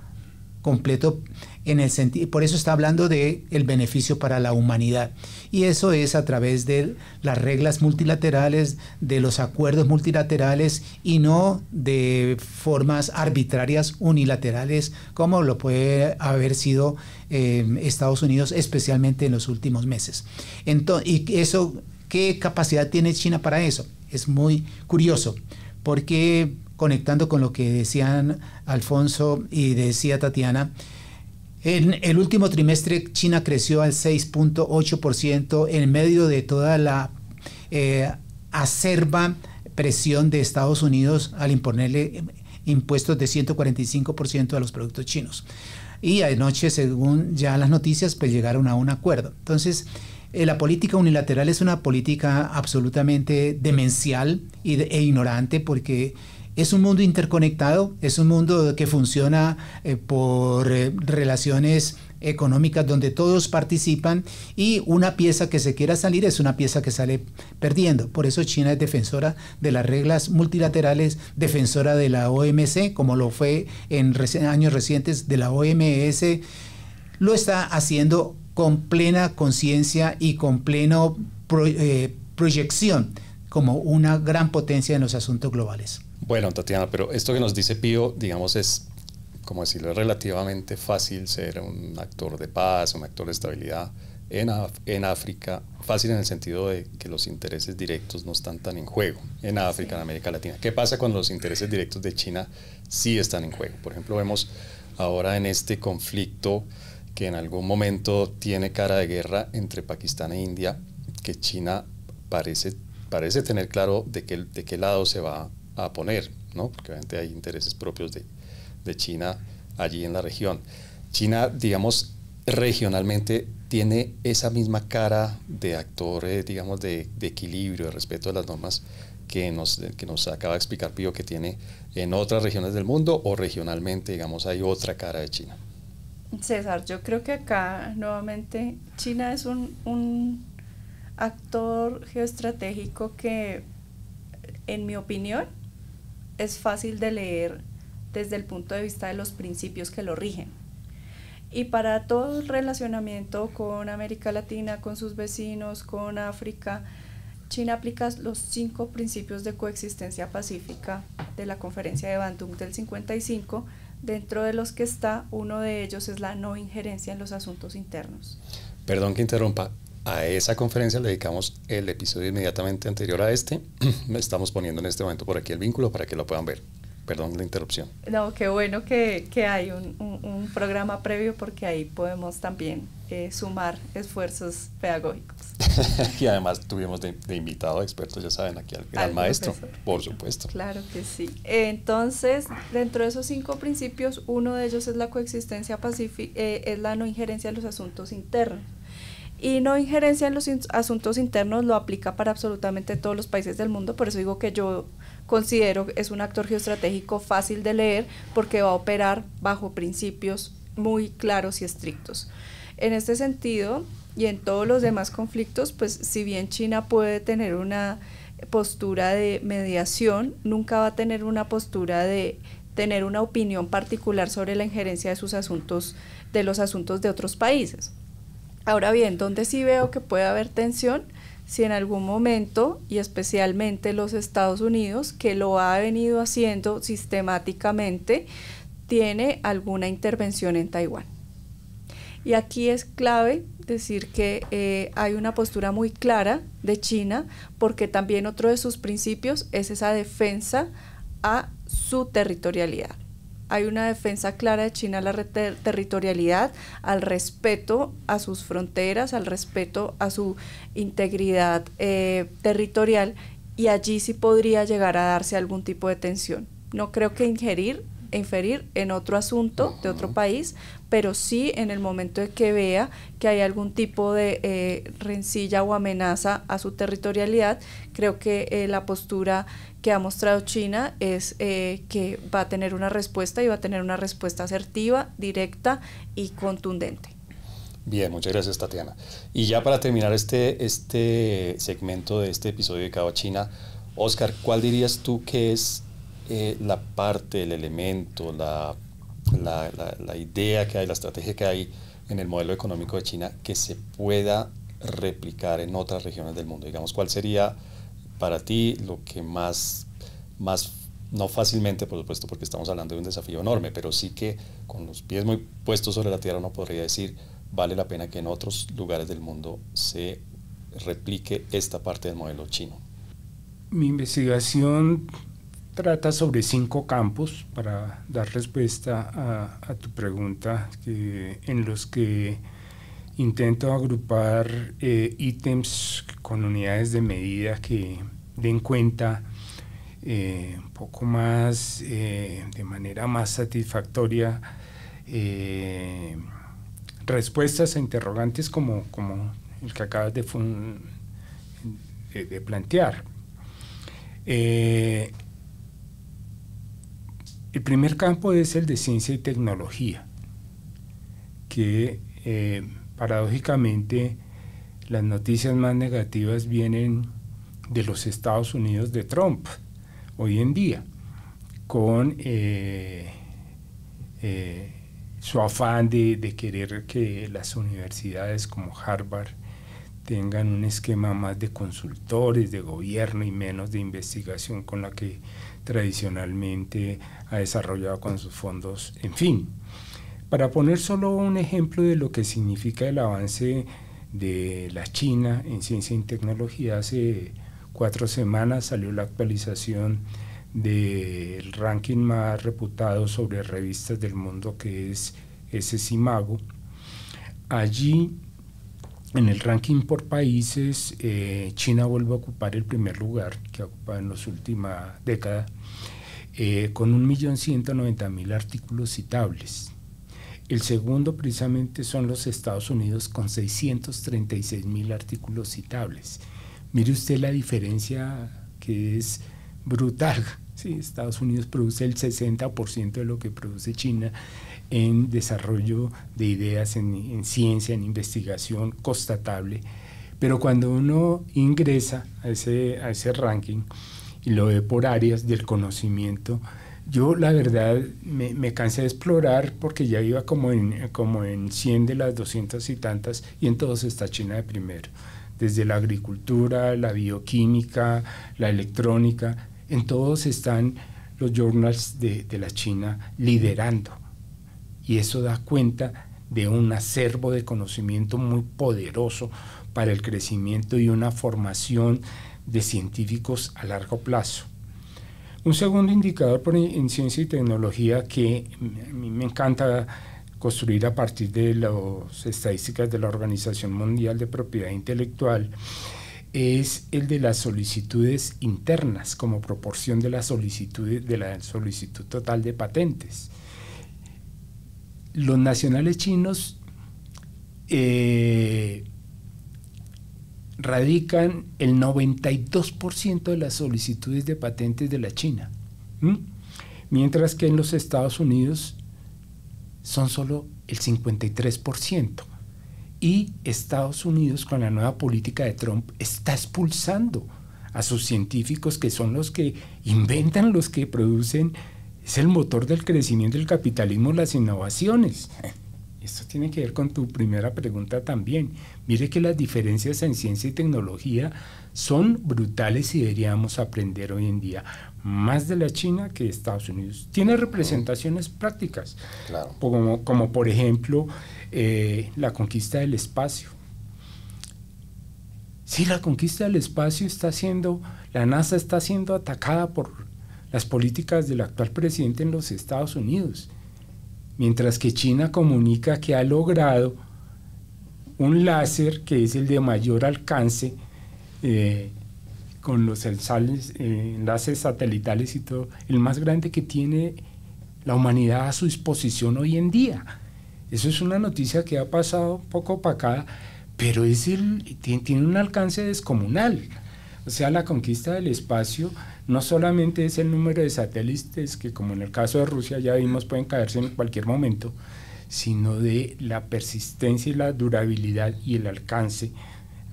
S3: completo en el sentido, por eso está hablando de el beneficio para la humanidad, y eso es a través de las reglas multilaterales, de los acuerdos multilaterales, y no de formas arbitrarias unilaterales como lo puede haber sido Estados Unidos, especialmente en los últimos meses. Entonces, y eso, ¿qué capacidad tiene China para eso? Es muy curioso, porque conectando con lo que decían Alfonso y decía Tatiana, en el último trimestre China creció al 6.8% en medio de toda la acerba presión de Estados Unidos al imponerle impuestos de 145% a los productos chinos. Y anoche, según ya las noticias, pues llegaron a un acuerdo. Entonces, la política unilateral es una política absolutamente demencial e ignorante, porque es un mundo interconectado, es un mundo que funciona por relaciones económicas donde todos participan, y una pieza que se quiera salir es una pieza que sale perdiendo. Por eso China es defensora de las reglas multilaterales, defensora de la OMC, como lo fue en años recientes de la OMS. Lo está haciendo con plena conciencia y con plena proyección como una gran potencia en los asuntos globales.
S1: Bueno, Tatiana, pero esto que nos dice Pío, digamos, es, como decirlo, es relativamente fácil ser un actor de paz, un actor de estabilidad en África, fácil en el sentido de que los intereses directos no están tan en juego en África, en América Latina. ¿Qué pasa cuando los intereses directos de China sí están en juego? Por ejemplo, vemos ahora en este conflicto que en algún momento tiene cara de guerra entre Pakistán e India, que China parece tener claro de qué lado se va a poner, ¿no? Porque obviamente hay intereses propios de China allí en la región. China, digamos, regionalmente tiene esa misma cara de actor, digamos, de equilibrio, de respeto de las normas que nos acaba de explicar Pío, que tiene en otras regiones del mundo, o regionalmente, digamos, hay otra cara de China.
S2: César, yo creo que acá nuevamente China es un actor geoestratégico que, en mi opinión, es fácil de leer desde el punto de vista de los principios que lo rigen. Y para todo el relacionamiento con América Latina, con sus vecinos, con África, China aplica los 5 principios de coexistencia pacífica de la Conferencia de Bandung del 55, dentro de los que está, uno de ellos es la no injerencia en los asuntos internos. Perdón que interrumpa, a esa conferencia le dedicamos el episodio inmediatamente anterior a este. Estamos poniendo en este momento por aquí el vínculo para que lo puedan ver. Perdón la interrupción. No, qué bueno que hay un programa previo, porque ahí podemos también sumar esfuerzos pedagógicos. Y además tuvimos de invitado a expertos, ya saben, aquí al gran maestro, profesor. Por supuesto. Claro que sí. Entonces, dentro de esos 5 principios, uno de ellos es la coexistencia pacífica, es la no injerencia en los asuntos internos. Y no injerencia en los asuntos internos lo aplica para absolutamente todos los países del mundo. Por eso digo que yo considero que es un actor geoestratégico fácil de leer, porque va a operar bajo principios muy claros y estrictos. En este sentido, y en todos los demás conflictos, pues si bien China puede tener una postura de mediación, nunca va a tener una postura de tener una opinión particular sobre la injerencia de sus asuntos, de los asuntos de otros países. Ahora bien, ¿dónde sí veo que puede haber tensión? Si en algún momento, y especialmente los Estados Unidos, que lo ha venido haciendo sistemáticamente, tiene alguna intervención en Taiwán. Y aquí es clave decir que hay una postura muy clara de China, porque también otro de sus principios es esa defensa a su territorialidad. Hay una defensa clara de China a la territorialidad, al respeto a sus fronteras, al respeto a su integridad territorial, y allí sí podría llegar a darse algún tipo de tensión. No creo que injerir inferir en otro asunto de otro país, pero sí en el momento de que vea que hay algún tipo de rencilla o amenaza a su territorialidad. Creo que la postura que ha mostrado China es que va a tener una respuesta, y va a tener una respuesta asertiva, directa y contundente.
S1: Bien, muchas gracias, Tatiana. Y ya para terminar este segmento de este episodio dedicado a China, Oscar, ¿cuál dirías tú que es la parte, el elemento, la idea que hay, la estrategia que hay en el modelo económico de China que se pueda replicar en otras regiones del mundo? Digamos, ¿cuál sería para ti lo que más, no fácilmente, por supuesto, porque estamos hablando de un desafío enorme, pero sí que con los pies muy puestos sobre la tierra uno podría decir, vale la pena que en otros lugares del mundo se replique esta parte del modelo chino?
S4: Mi investigación trata sobre 5 campos, para dar respuesta a tu pregunta, en los que intento agrupar ítems con unidades de medida que den cuenta un poco más, de manera más satisfactoria, respuestas a interrogantes como el que acabas de plantear. El primer campo es el de ciencia y tecnología, que paradójicamente las noticias más negativas vienen de los Estados Unidos de Trump hoy en día, con su afán de querer que las universidades como Harvard tengan un esquema más de consultores, de gobierno y menos de investigación, con la que tradicionalmente ha desarrollado con sus fondos. En fin, para poner solo un ejemplo de lo que significa el avance de la China en ciencia y tecnología, hace 4 semanas salió la actualización del ranking más reputado sobre revistas del mundo, que es SCImago. Allí, en el ranking por países, China vuelve a ocupar el primer lugar que ha ocupado en las últimas décadas, con 1.190.000 artículos citables. El segundo precisamente son los Estados Unidos, con 636.000 artículos citables. Mire usted la diferencia, que es brutal. Sí, Estados Unidos produce el 60% de lo que produce China en desarrollo de ideas, en ciencia, en investigación constatable. Pero cuando uno ingresa a ese ranking y lo ve por áreas del conocimiento, yo la verdad me cansé de explorar, porque ya iba como en 100 de las 200 y tantas, y en todos está China de primero. Desde la agricultura, la bioquímica, la electrónica, en todos están los journals de la China liderando. Y eso da cuenta de un acervo de conocimiento muy poderoso para el crecimiento y una formación de científicos a largo plazo. Un segundo indicador en ciencia y tecnología que a mí me encanta construir a partir de las estadísticas de la Organización Mundial de Propiedad Intelectual es el de las solicitudes internas como proporción de las solicitudes de la solicitud total de patentes. Los nacionales chinos radican el 92% de las solicitudes de patentes de la China, mientras que en los Estados Unidos son solo el 53%. Y Estados Unidos, con la nueva política de Trump, está expulsando a sus científicos, que son los que inventan, los que producen. Es el motor del crecimiento del capitalismo, las innovaciones. Esto tiene que ver con tu primera pregunta también. Mire que las diferencias en ciencia y tecnología son brutales y deberíamos aprender hoy en día más de la China que de Estados Unidos. Tiene representaciones prácticas,
S1: claro,
S4: como por ejemplo la conquista del espacio. Sí, la conquista del espacio la NASA está siendo atacada por las políticas del actual presidente en los Estados Unidos, mientras que China comunica que ha logrado un láser que es el de mayor alcance, con los enlaces satelitales y todo, el más grande que tiene la humanidad a su disposición hoy en día. Eso es una noticia que ha pasado un poco opacada, pero tiene un alcance descomunal. O sea, la conquista del espacio no solamente es el número de satélites que, como en el caso de Rusia ya vimos, pueden caerse en cualquier momento, sino de la persistencia y la durabilidad y el alcance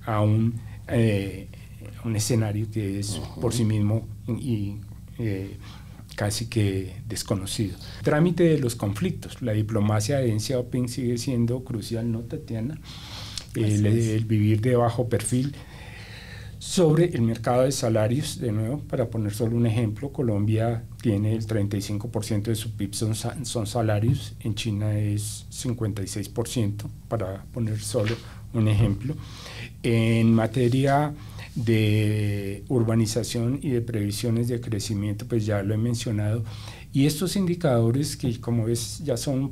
S4: a un escenario que es por sí mismo casi que desconocido. Trámite de los conflictos. La diplomacia de Deng Xiaoping sigue siendo crucial, ¿no, Tatiana? El vivir de bajo perfil. Sobre el mercado de salarios, de nuevo, para poner solo un ejemplo, Colombia tiene el 35% de su PIB son salarios, en China es 56%, para poner solo un ejemplo. En materia de urbanización y de previsiones de crecimiento, pues ya lo he mencionado, y estos indicadores que, como ves, ya son un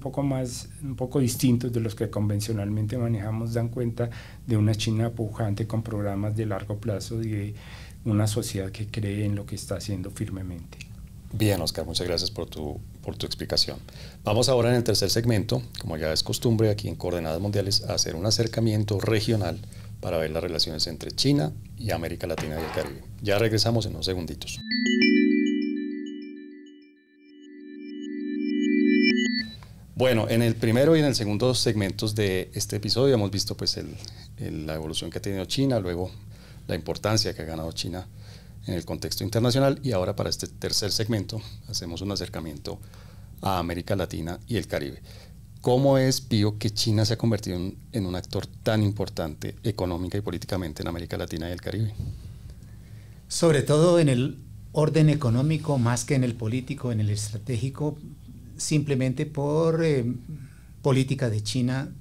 S4: poco distintos de los que convencionalmente manejamos, dan cuenta de una China pujante con programas de largo plazo y de una sociedad que cree en lo que está haciendo firmemente.
S1: Bien, Oscar, muchas gracias por tu explicación. Vamos ahora en el tercer segmento, como ya es costumbre aquí en Coordenadas Mundiales, a hacer un acercamiento regional para ver las relaciones entre China y América Latina y el Caribe. Ya regresamos en unos segunditos. Bueno, en el primero y en el segundo segmentos de este episodio hemos visto pues la evolución que ha tenido China, luego la importancia que ha ganado China en el contexto internacional, y ahora para este tercer segmento hacemos un acercamiento a América Latina y el Caribe. ¿Cómo es, Pío, que China se ha convertido en un actor tan importante económica y políticamente en América Latina y el Caribe?
S3: Sobre todo en el orden económico más que en el político, en el estratégico, simplemente por política de China,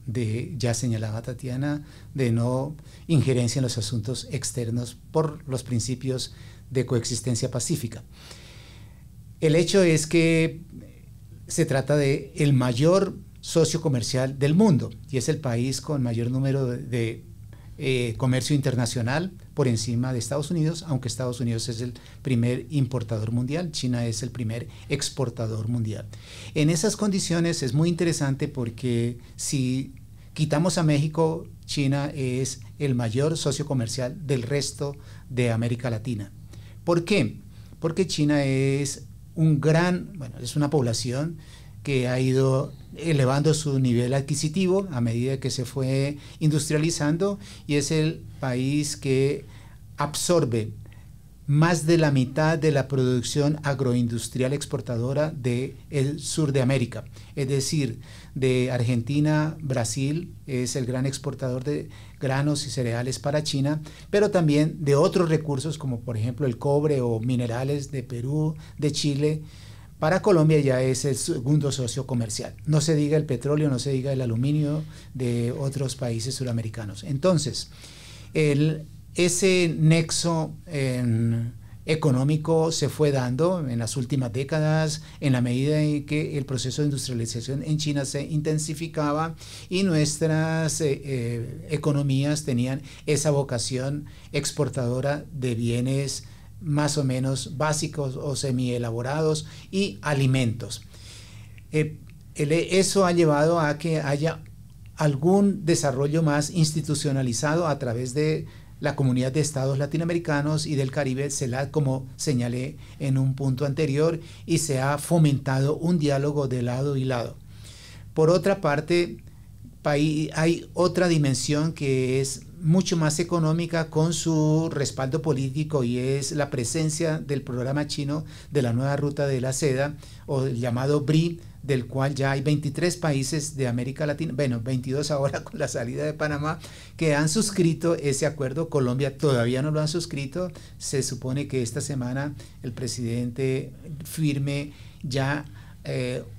S3: ya señalaba Tatiana, de no injerencia en los asuntos externos por los principios de coexistencia pacífica. El hecho es que se trata de el mayor socio comercial del mundo y es el país con mayor número de comercio internacional por encima de Estados Unidos, aunque Estados Unidos es el primer importador mundial, China es el primer exportador mundial. En esas condiciones es muy interesante porque si quitamos a México, China es el mayor socio comercial del resto de América Latina. ¿Por qué? Porque China es es una población que ha ido elevando su nivel adquisitivo a medida que se fue industrializando, y es el país que absorbe más de la mitad de la producción agroindustrial exportadora del sur de América. Es decir, de Argentina, Brasil es el gran exportador de granos y cereales para China, pero también de otros recursos como por ejemplo el cobre o minerales de Perú, de Chile. Para Colombia ya es el segundo socio comercial. No se diga el petróleo, no se diga el aluminio de otros países suramericanos. Entonces, ese nexo económico se fue dando en las últimas décadas en la medida en que el proceso de industrialización en China se intensificaba y nuestras economías tenían esa vocación exportadora de bienes más o menos básicos o semielaborados y alimentos. Eso ha llevado a que haya algún desarrollo más institucionalizado a través de la comunidad de estados latinoamericanos y del Caribe, como señalé en un punto anterior, y se ha fomentado un diálogo de lado y lado. Por otra parte, hay otra dimensión que es mucho más económica con su respaldo político, y es la presencia del programa chino de la nueva ruta de la seda, o el llamado BRI, del cual ya hay 23 países de América Latina, 22 ahora con la salida de Panamá, que han suscrito ese acuerdo. Colombia todavía no lo ha suscrito. Se supone que esta semana el presidente firme ya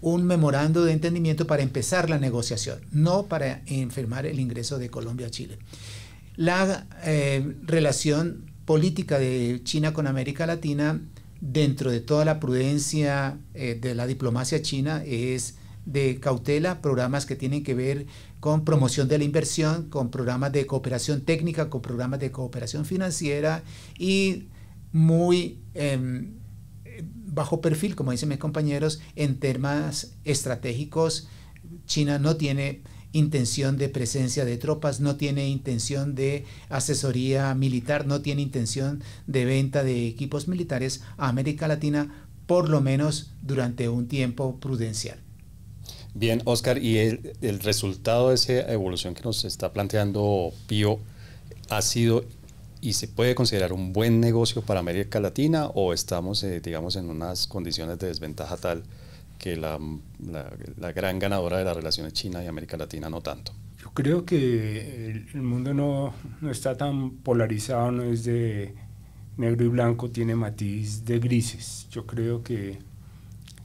S3: un memorando de entendimiento para empezar la negociación, no para firmar el ingreso de Colombia a Chile. La relación política de China con América Latina, dentro de toda la prudencia de la diplomacia china, es de cautela, programas que tienen que ver con promoción de la inversión, con programas de cooperación técnica, con programas de cooperación financiera, y muy bajo perfil, como dicen mis compañeros, en temas estratégicos. China no tiene intención de presencia de tropas, no tiene intención de asesoría militar, no tiene intención de venta de equipos militares a América Latina, por lo menos durante un tiempo prudencial.
S1: Bien, Oscar, ¿y el resultado de esa evolución que nos está planteando Pío ha sido y se puede considerar un buen negocio para América Latina, o estamos, digamos, en unas condiciones de desventaja tal que la gran ganadora de las relaciones China y América Latina no tanto?
S4: Yo creo que el mundo no está tan polarizado, no es de negro y blanco, tiene matiz de grises. Yo creo que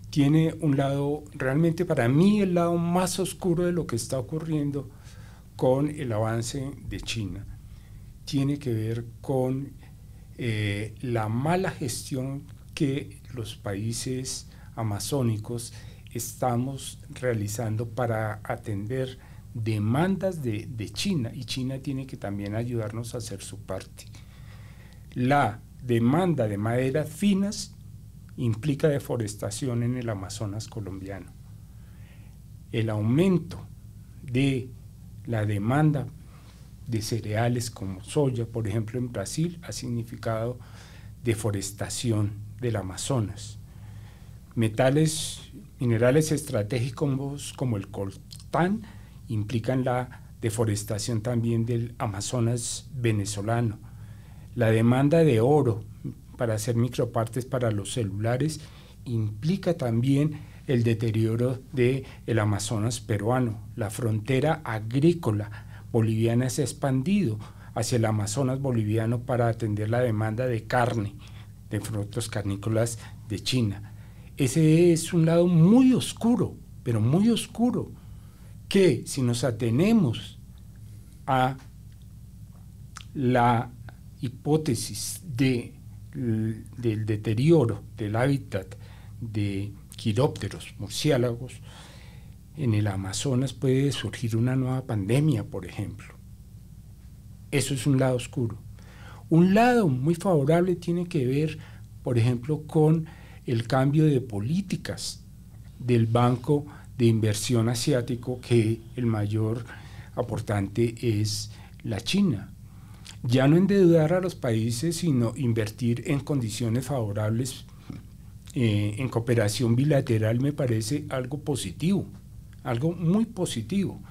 S4: tiene un lado, realmente para mí el lado más oscuro de lo que está ocurriendo con el avance de China tiene que ver con la mala gestión que los países amazónicos estamos realizando para atender demandas de China, y China tiene que también ayudarnos a hacer su parte. La demanda de maderas finas implica deforestación en el Amazonas colombiano. El aumento de la demanda de cereales como soya, por ejemplo, en Brasil, ha significado deforestación del Amazonas. Minerales estratégicos como el coltán implican la deforestación también del Amazonas venezolano. La demanda de oro para hacer micropartes para los celulares implica también el deterioro del Amazonas peruano. La frontera agrícola boliviana se ha expandido hacia el Amazonas boliviano para atender la demanda de carne, de productos carnícolas de China. Ese es un lado muy oscuro, pero muy oscuro, que si nos atenemos a la hipótesis del deterioro del hábitat de quirópteros, murciélagos, en el Amazonas puede surgir una nueva pandemia, por ejemplo. Eso es un lado oscuro. Un lado muy favorable tiene que ver, por ejemplo, con el cambio de políticas del Banco de Inversión Asiático, que el mayor aportante es la China. Ya no endeudar a los países, sino invertir en condiciones favorables en cooperación bilateral me parece algo positivo, algo muy positivo.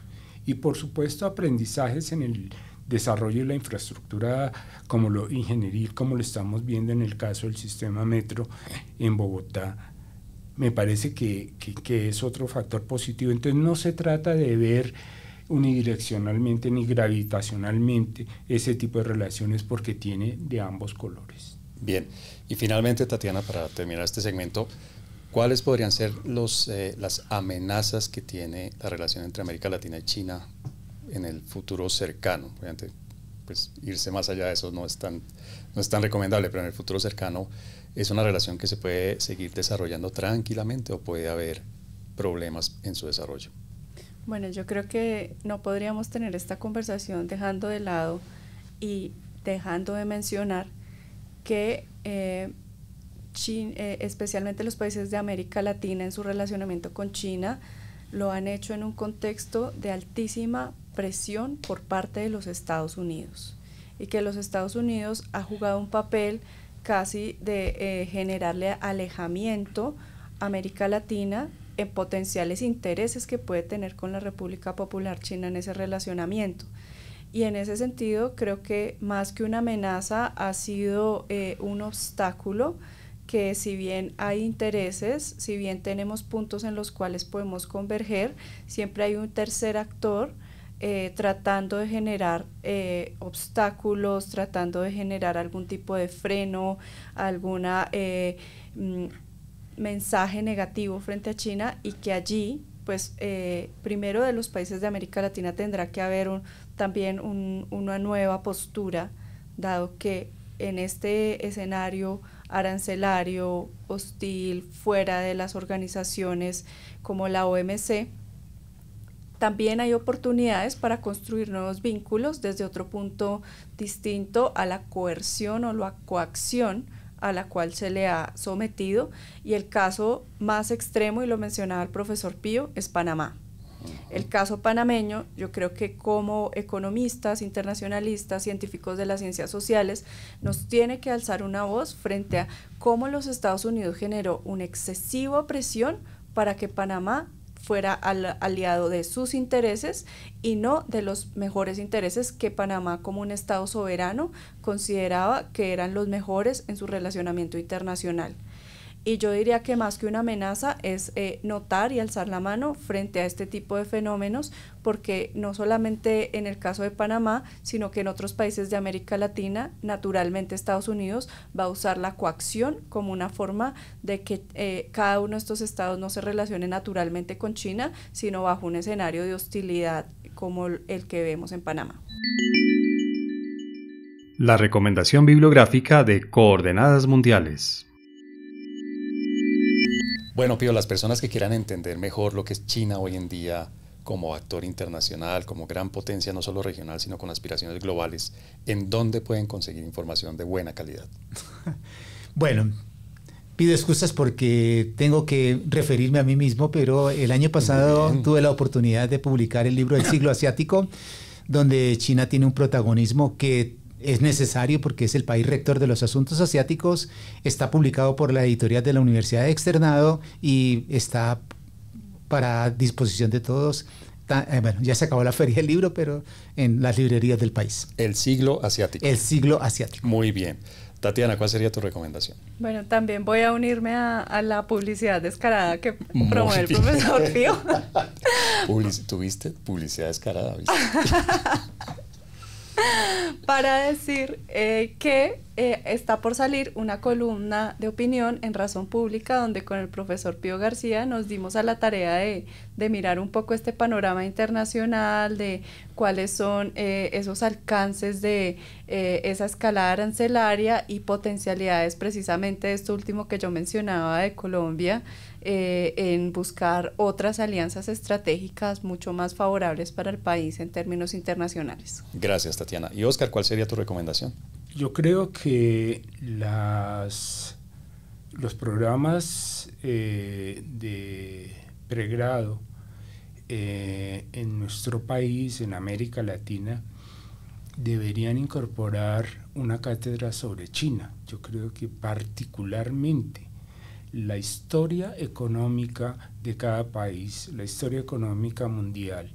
S4: Y por supuesto aprendizajes en el desarrollo de la infraestructura como lo ingenieril, como lo estamos viendo en el caso del sistema metro en Bogotá, me parece que es otro factor positivo. Entonces no se trata de ver unidireccionalmente ni gravitacionalmente ese tipo de relaciones, porque tiene de ambos colores.
S1: Bien, y finalmente, Tatiana, para terminar este segmento, ¿cuáles podrían ser las amenazas que tiene la relación entre América Latina y China en el futuro cercano? Obviamente, pues irse más allá de eso no es tan recomendable, pero en el futuro cercano, ¿es una relación que se puede seguir desarrollando tranquilamente o puede haber problemas en su desarrollo?
S2: Bueno, yo creo que no podríamos tener esta conversación dejando de lado y dejando de mencionar que especialmente los países de América Latina en su relacionamiento con China lo han hecho en un contexto de altísima presión por parte de los Estados Unidos, y que los Estados Unidos ha jugado un papel casi de generarle alejamiento a América Latina en potenciales intereses que puede tener con la República Popular China en ese relacionamiento. Y en ese sentido creo que más que una amenaza ha sido un obstáculo, que si bien hay intereses, si bien tenemos puntos en los cuales podemos converger, siempre hay un tercer actor tratando de generar obstáculos, tratando de generar algún tipo de freno, alguna mensaje negativo frente a China, y que allí pues primero de los países de América Latina tendrá que haber también una nueva postura, dado que en este escenario arancelario, hostil, fuera de las organizaciones como la OMC, también hay oportunidades para construir nuevos vínculos desde otro punto distinto a la coerción o la coacción a la cual se le ha sometido, y el caso más extremo, y lo mencionaba el profesor Pío, es Panamá. El caso panameño, yo creo que como economistas, internacionalistas, científicos de las ciencias sociales, nos tiene que alzar una voz frente a cómo los Estados Unidos generó una excesiva presión para que Panamá fuera aliado de sus intereses y no de los mejores intereses que Panamá, como un Estado soberano, consideraba que eran los mejores en su relacionamiento internacional. Y yo diría que más que una amenaza es notar y alzar la mano frente a este tipo de fenómenos, porque no solamente en el caso de Panamá, sino que en otros países de América Latina, naturalmente Estados Unidos va a usar la coacción como una forma de que cada uno de estos estados no se relacione naturalmente con China, sino bajo un escenario de hostilidad como el que vemos en Panamá.
S1: La recomendación bibliográfica de Coordenadas Mundiales. Bueno, Pío, las personas que quieran entender mejor lo que es China hoy en día como actor internacional, como gran potencia no solo regional, sino con aspiraciones globales, ¿en dónde pueden conseguir información de buena calidad?
S3: Bueno, pido excusas porque tengo que referirme a mí mismo, pero el año pasado tuve la oportunidad de publicar el libro El siglo asiático, donde China tiene un protagonismo que es necesario porque es el país rector de los asuntos asiáticos. Está publicado por la editorial de la Universidad de Externado y está para disposición de todos. Bueno, ya se acabó la feria del libro, pero en las librerías del país.
S1: El siglo asiático.
S3: El siglo asiático.
S1: Muy bien. Tatiana, ¿cuál sería tu recomendación?
S2: Bueno, también voy a unirme a la publicidad descarada que promueve el profesor Pío.
S1: ¿Tuviste publicidad descarada? ¿Viste?
S2: Para decir que está por salir una columna de opinión en Razón Pública, donde con el profesor Pío García nos dimos a la tarea de mirar un poco este panorama internacional, de cuáles son esos alcances de esa escalada arancelaria y potencialidades precisamente de esto último que yo mencionaba de Colombia, en buscar otras alianzas estratégicas mucho más favorables para el país en términos internacionales.
S1: Gracias, Tatiana. Y Oscar, ¿cuál sería tu recomendación?
S4: Yo creo que los programas de pregrado en nuestro país, en América Latina, deberían incorporar una cátedra sobre China. Yo creo que particularmente la historia económica de cada país, la historia económica mundial,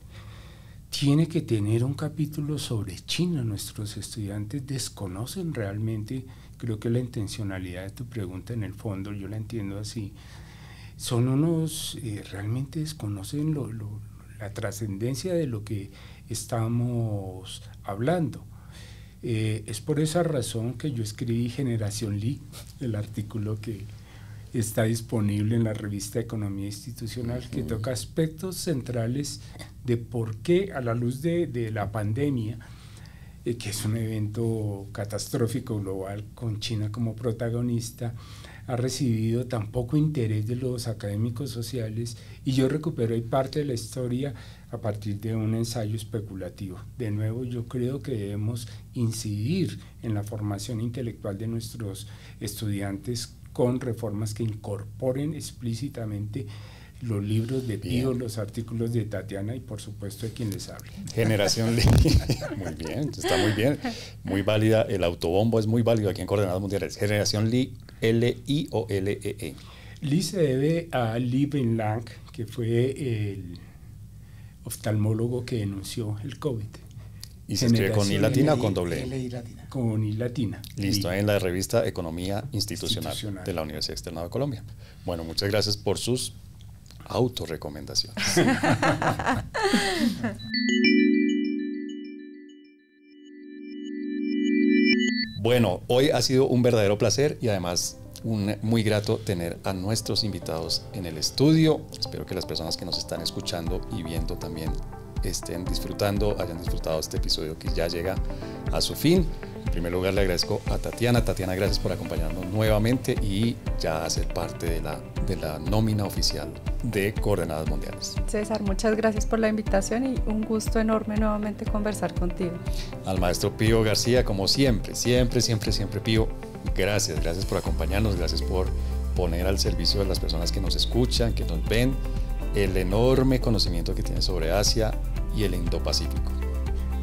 S4: tiene que tener un capítulo sobre China. Nuestros estudiantes desconocen realmente, creo que la intencionalidad de tu pregunta en el fondo, yo la entiendo así, son unos, realmente desconocen la trascendencia de lo que estamos hablando. Es por esa razón que yo escribí Generación Lee, el artículo que está disponible en la revista Economía Institucional, que toca aspectos centrales de por qué, a la luz de la pandemia, que es un evento catastrófico global con China como protagonista, ha recibido tan poco interés de los académicos sociales, y yo recupero ahí parte de la historia a partir de un ensayo especulativo. De nuevo, yo creo que debemos incidir en la formación intelectual de nuestros estudiantes con reformas que incorporen explícitamente los libros de Pío, los artículos de Tatiana y por supuesto de quien les hable.
S1: Generación Lee. Muy bien, está muy bien. Muy válida, el autobombo es muy válido aquí en Coordenadas Mundiales. Generación Lee, L-I o L-E-E.
S4: Lee se debe a Lee Ben-Lang, que fue el oftalmólogo que denunció el COVID.
S1: ¿Y se escribe con I latina o con doble?
S3: L-I latina.
S4: Con I latina.
S1: Listo, en la revista Economía Institucional de la Universidad Externado de Colombia. Bueno, muchas gracias por sus autorrecomendaciones. Bueno, hoy ha sido un verdadero placer y además muy grato tener a nuestros invitados en el estudio. Espero que las personas que nos están escuchando y viendo también estén disfrutando, hayan disfrutado este episodio que ya llega a su fin. En primer lugar le agradezco a Tatiana. Tatiana, gracias por acompañarnos nuevamente y ya ser parte de la nómina oficial de Coordenadas Mundiales.
S2: César, muchas gracias por la invitación y un gusto enorme nuevamente conversar contigo.
S1: Al maestro Pío García, como siempre, siempre Pío, Gracias por acompañarnos, gracias por poner al servicio de las personas que nos escuchan, que nos ven, el enorme conocimiento que tiene sobre Asia y el Indo-Pacífico.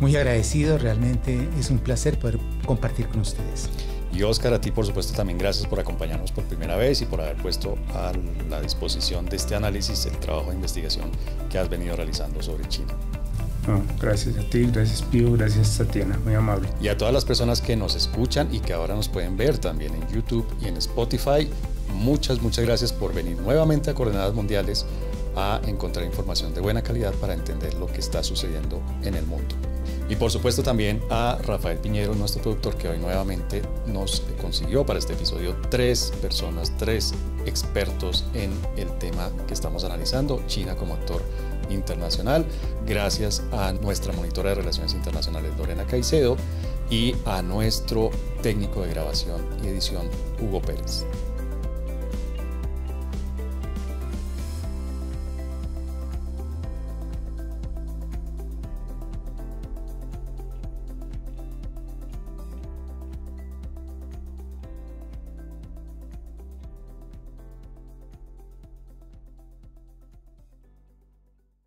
S3: Muy agradecido, realmente es un placer poder compartir con ustedes.
S1: Y Oscar, a ti por supuesto también gracias por acompañarnos por primera vez y por haber puesto a la disposición de este análisis el trabajo de investigación que has venido realizando sobre China.
S4: No, gracias a ti, gracias Pío, gracias Tatiana, muy amable.
S1: Y a todas las personas que nos escuchan y que ahora nos pueden ver también en YouTube y en Spotify, muchas gracias por venir nuevamente a Coordenadas Mundiales a encontrar información de buena calidad para entender lo que está sucediendo en el mundo. Y por supuesto también a Rafael Piñero, nuestro productor, que hoy nuevamente nos consiguió para este episodio 3 personas, 3 expertos en el tema que estamos analizando, China como actor internacional. Gracias a nuestra monitora de Relaciones Internacionales, Lorena Caicedo, y a nuestro técnico de grabación y edición, Hugo Pérez.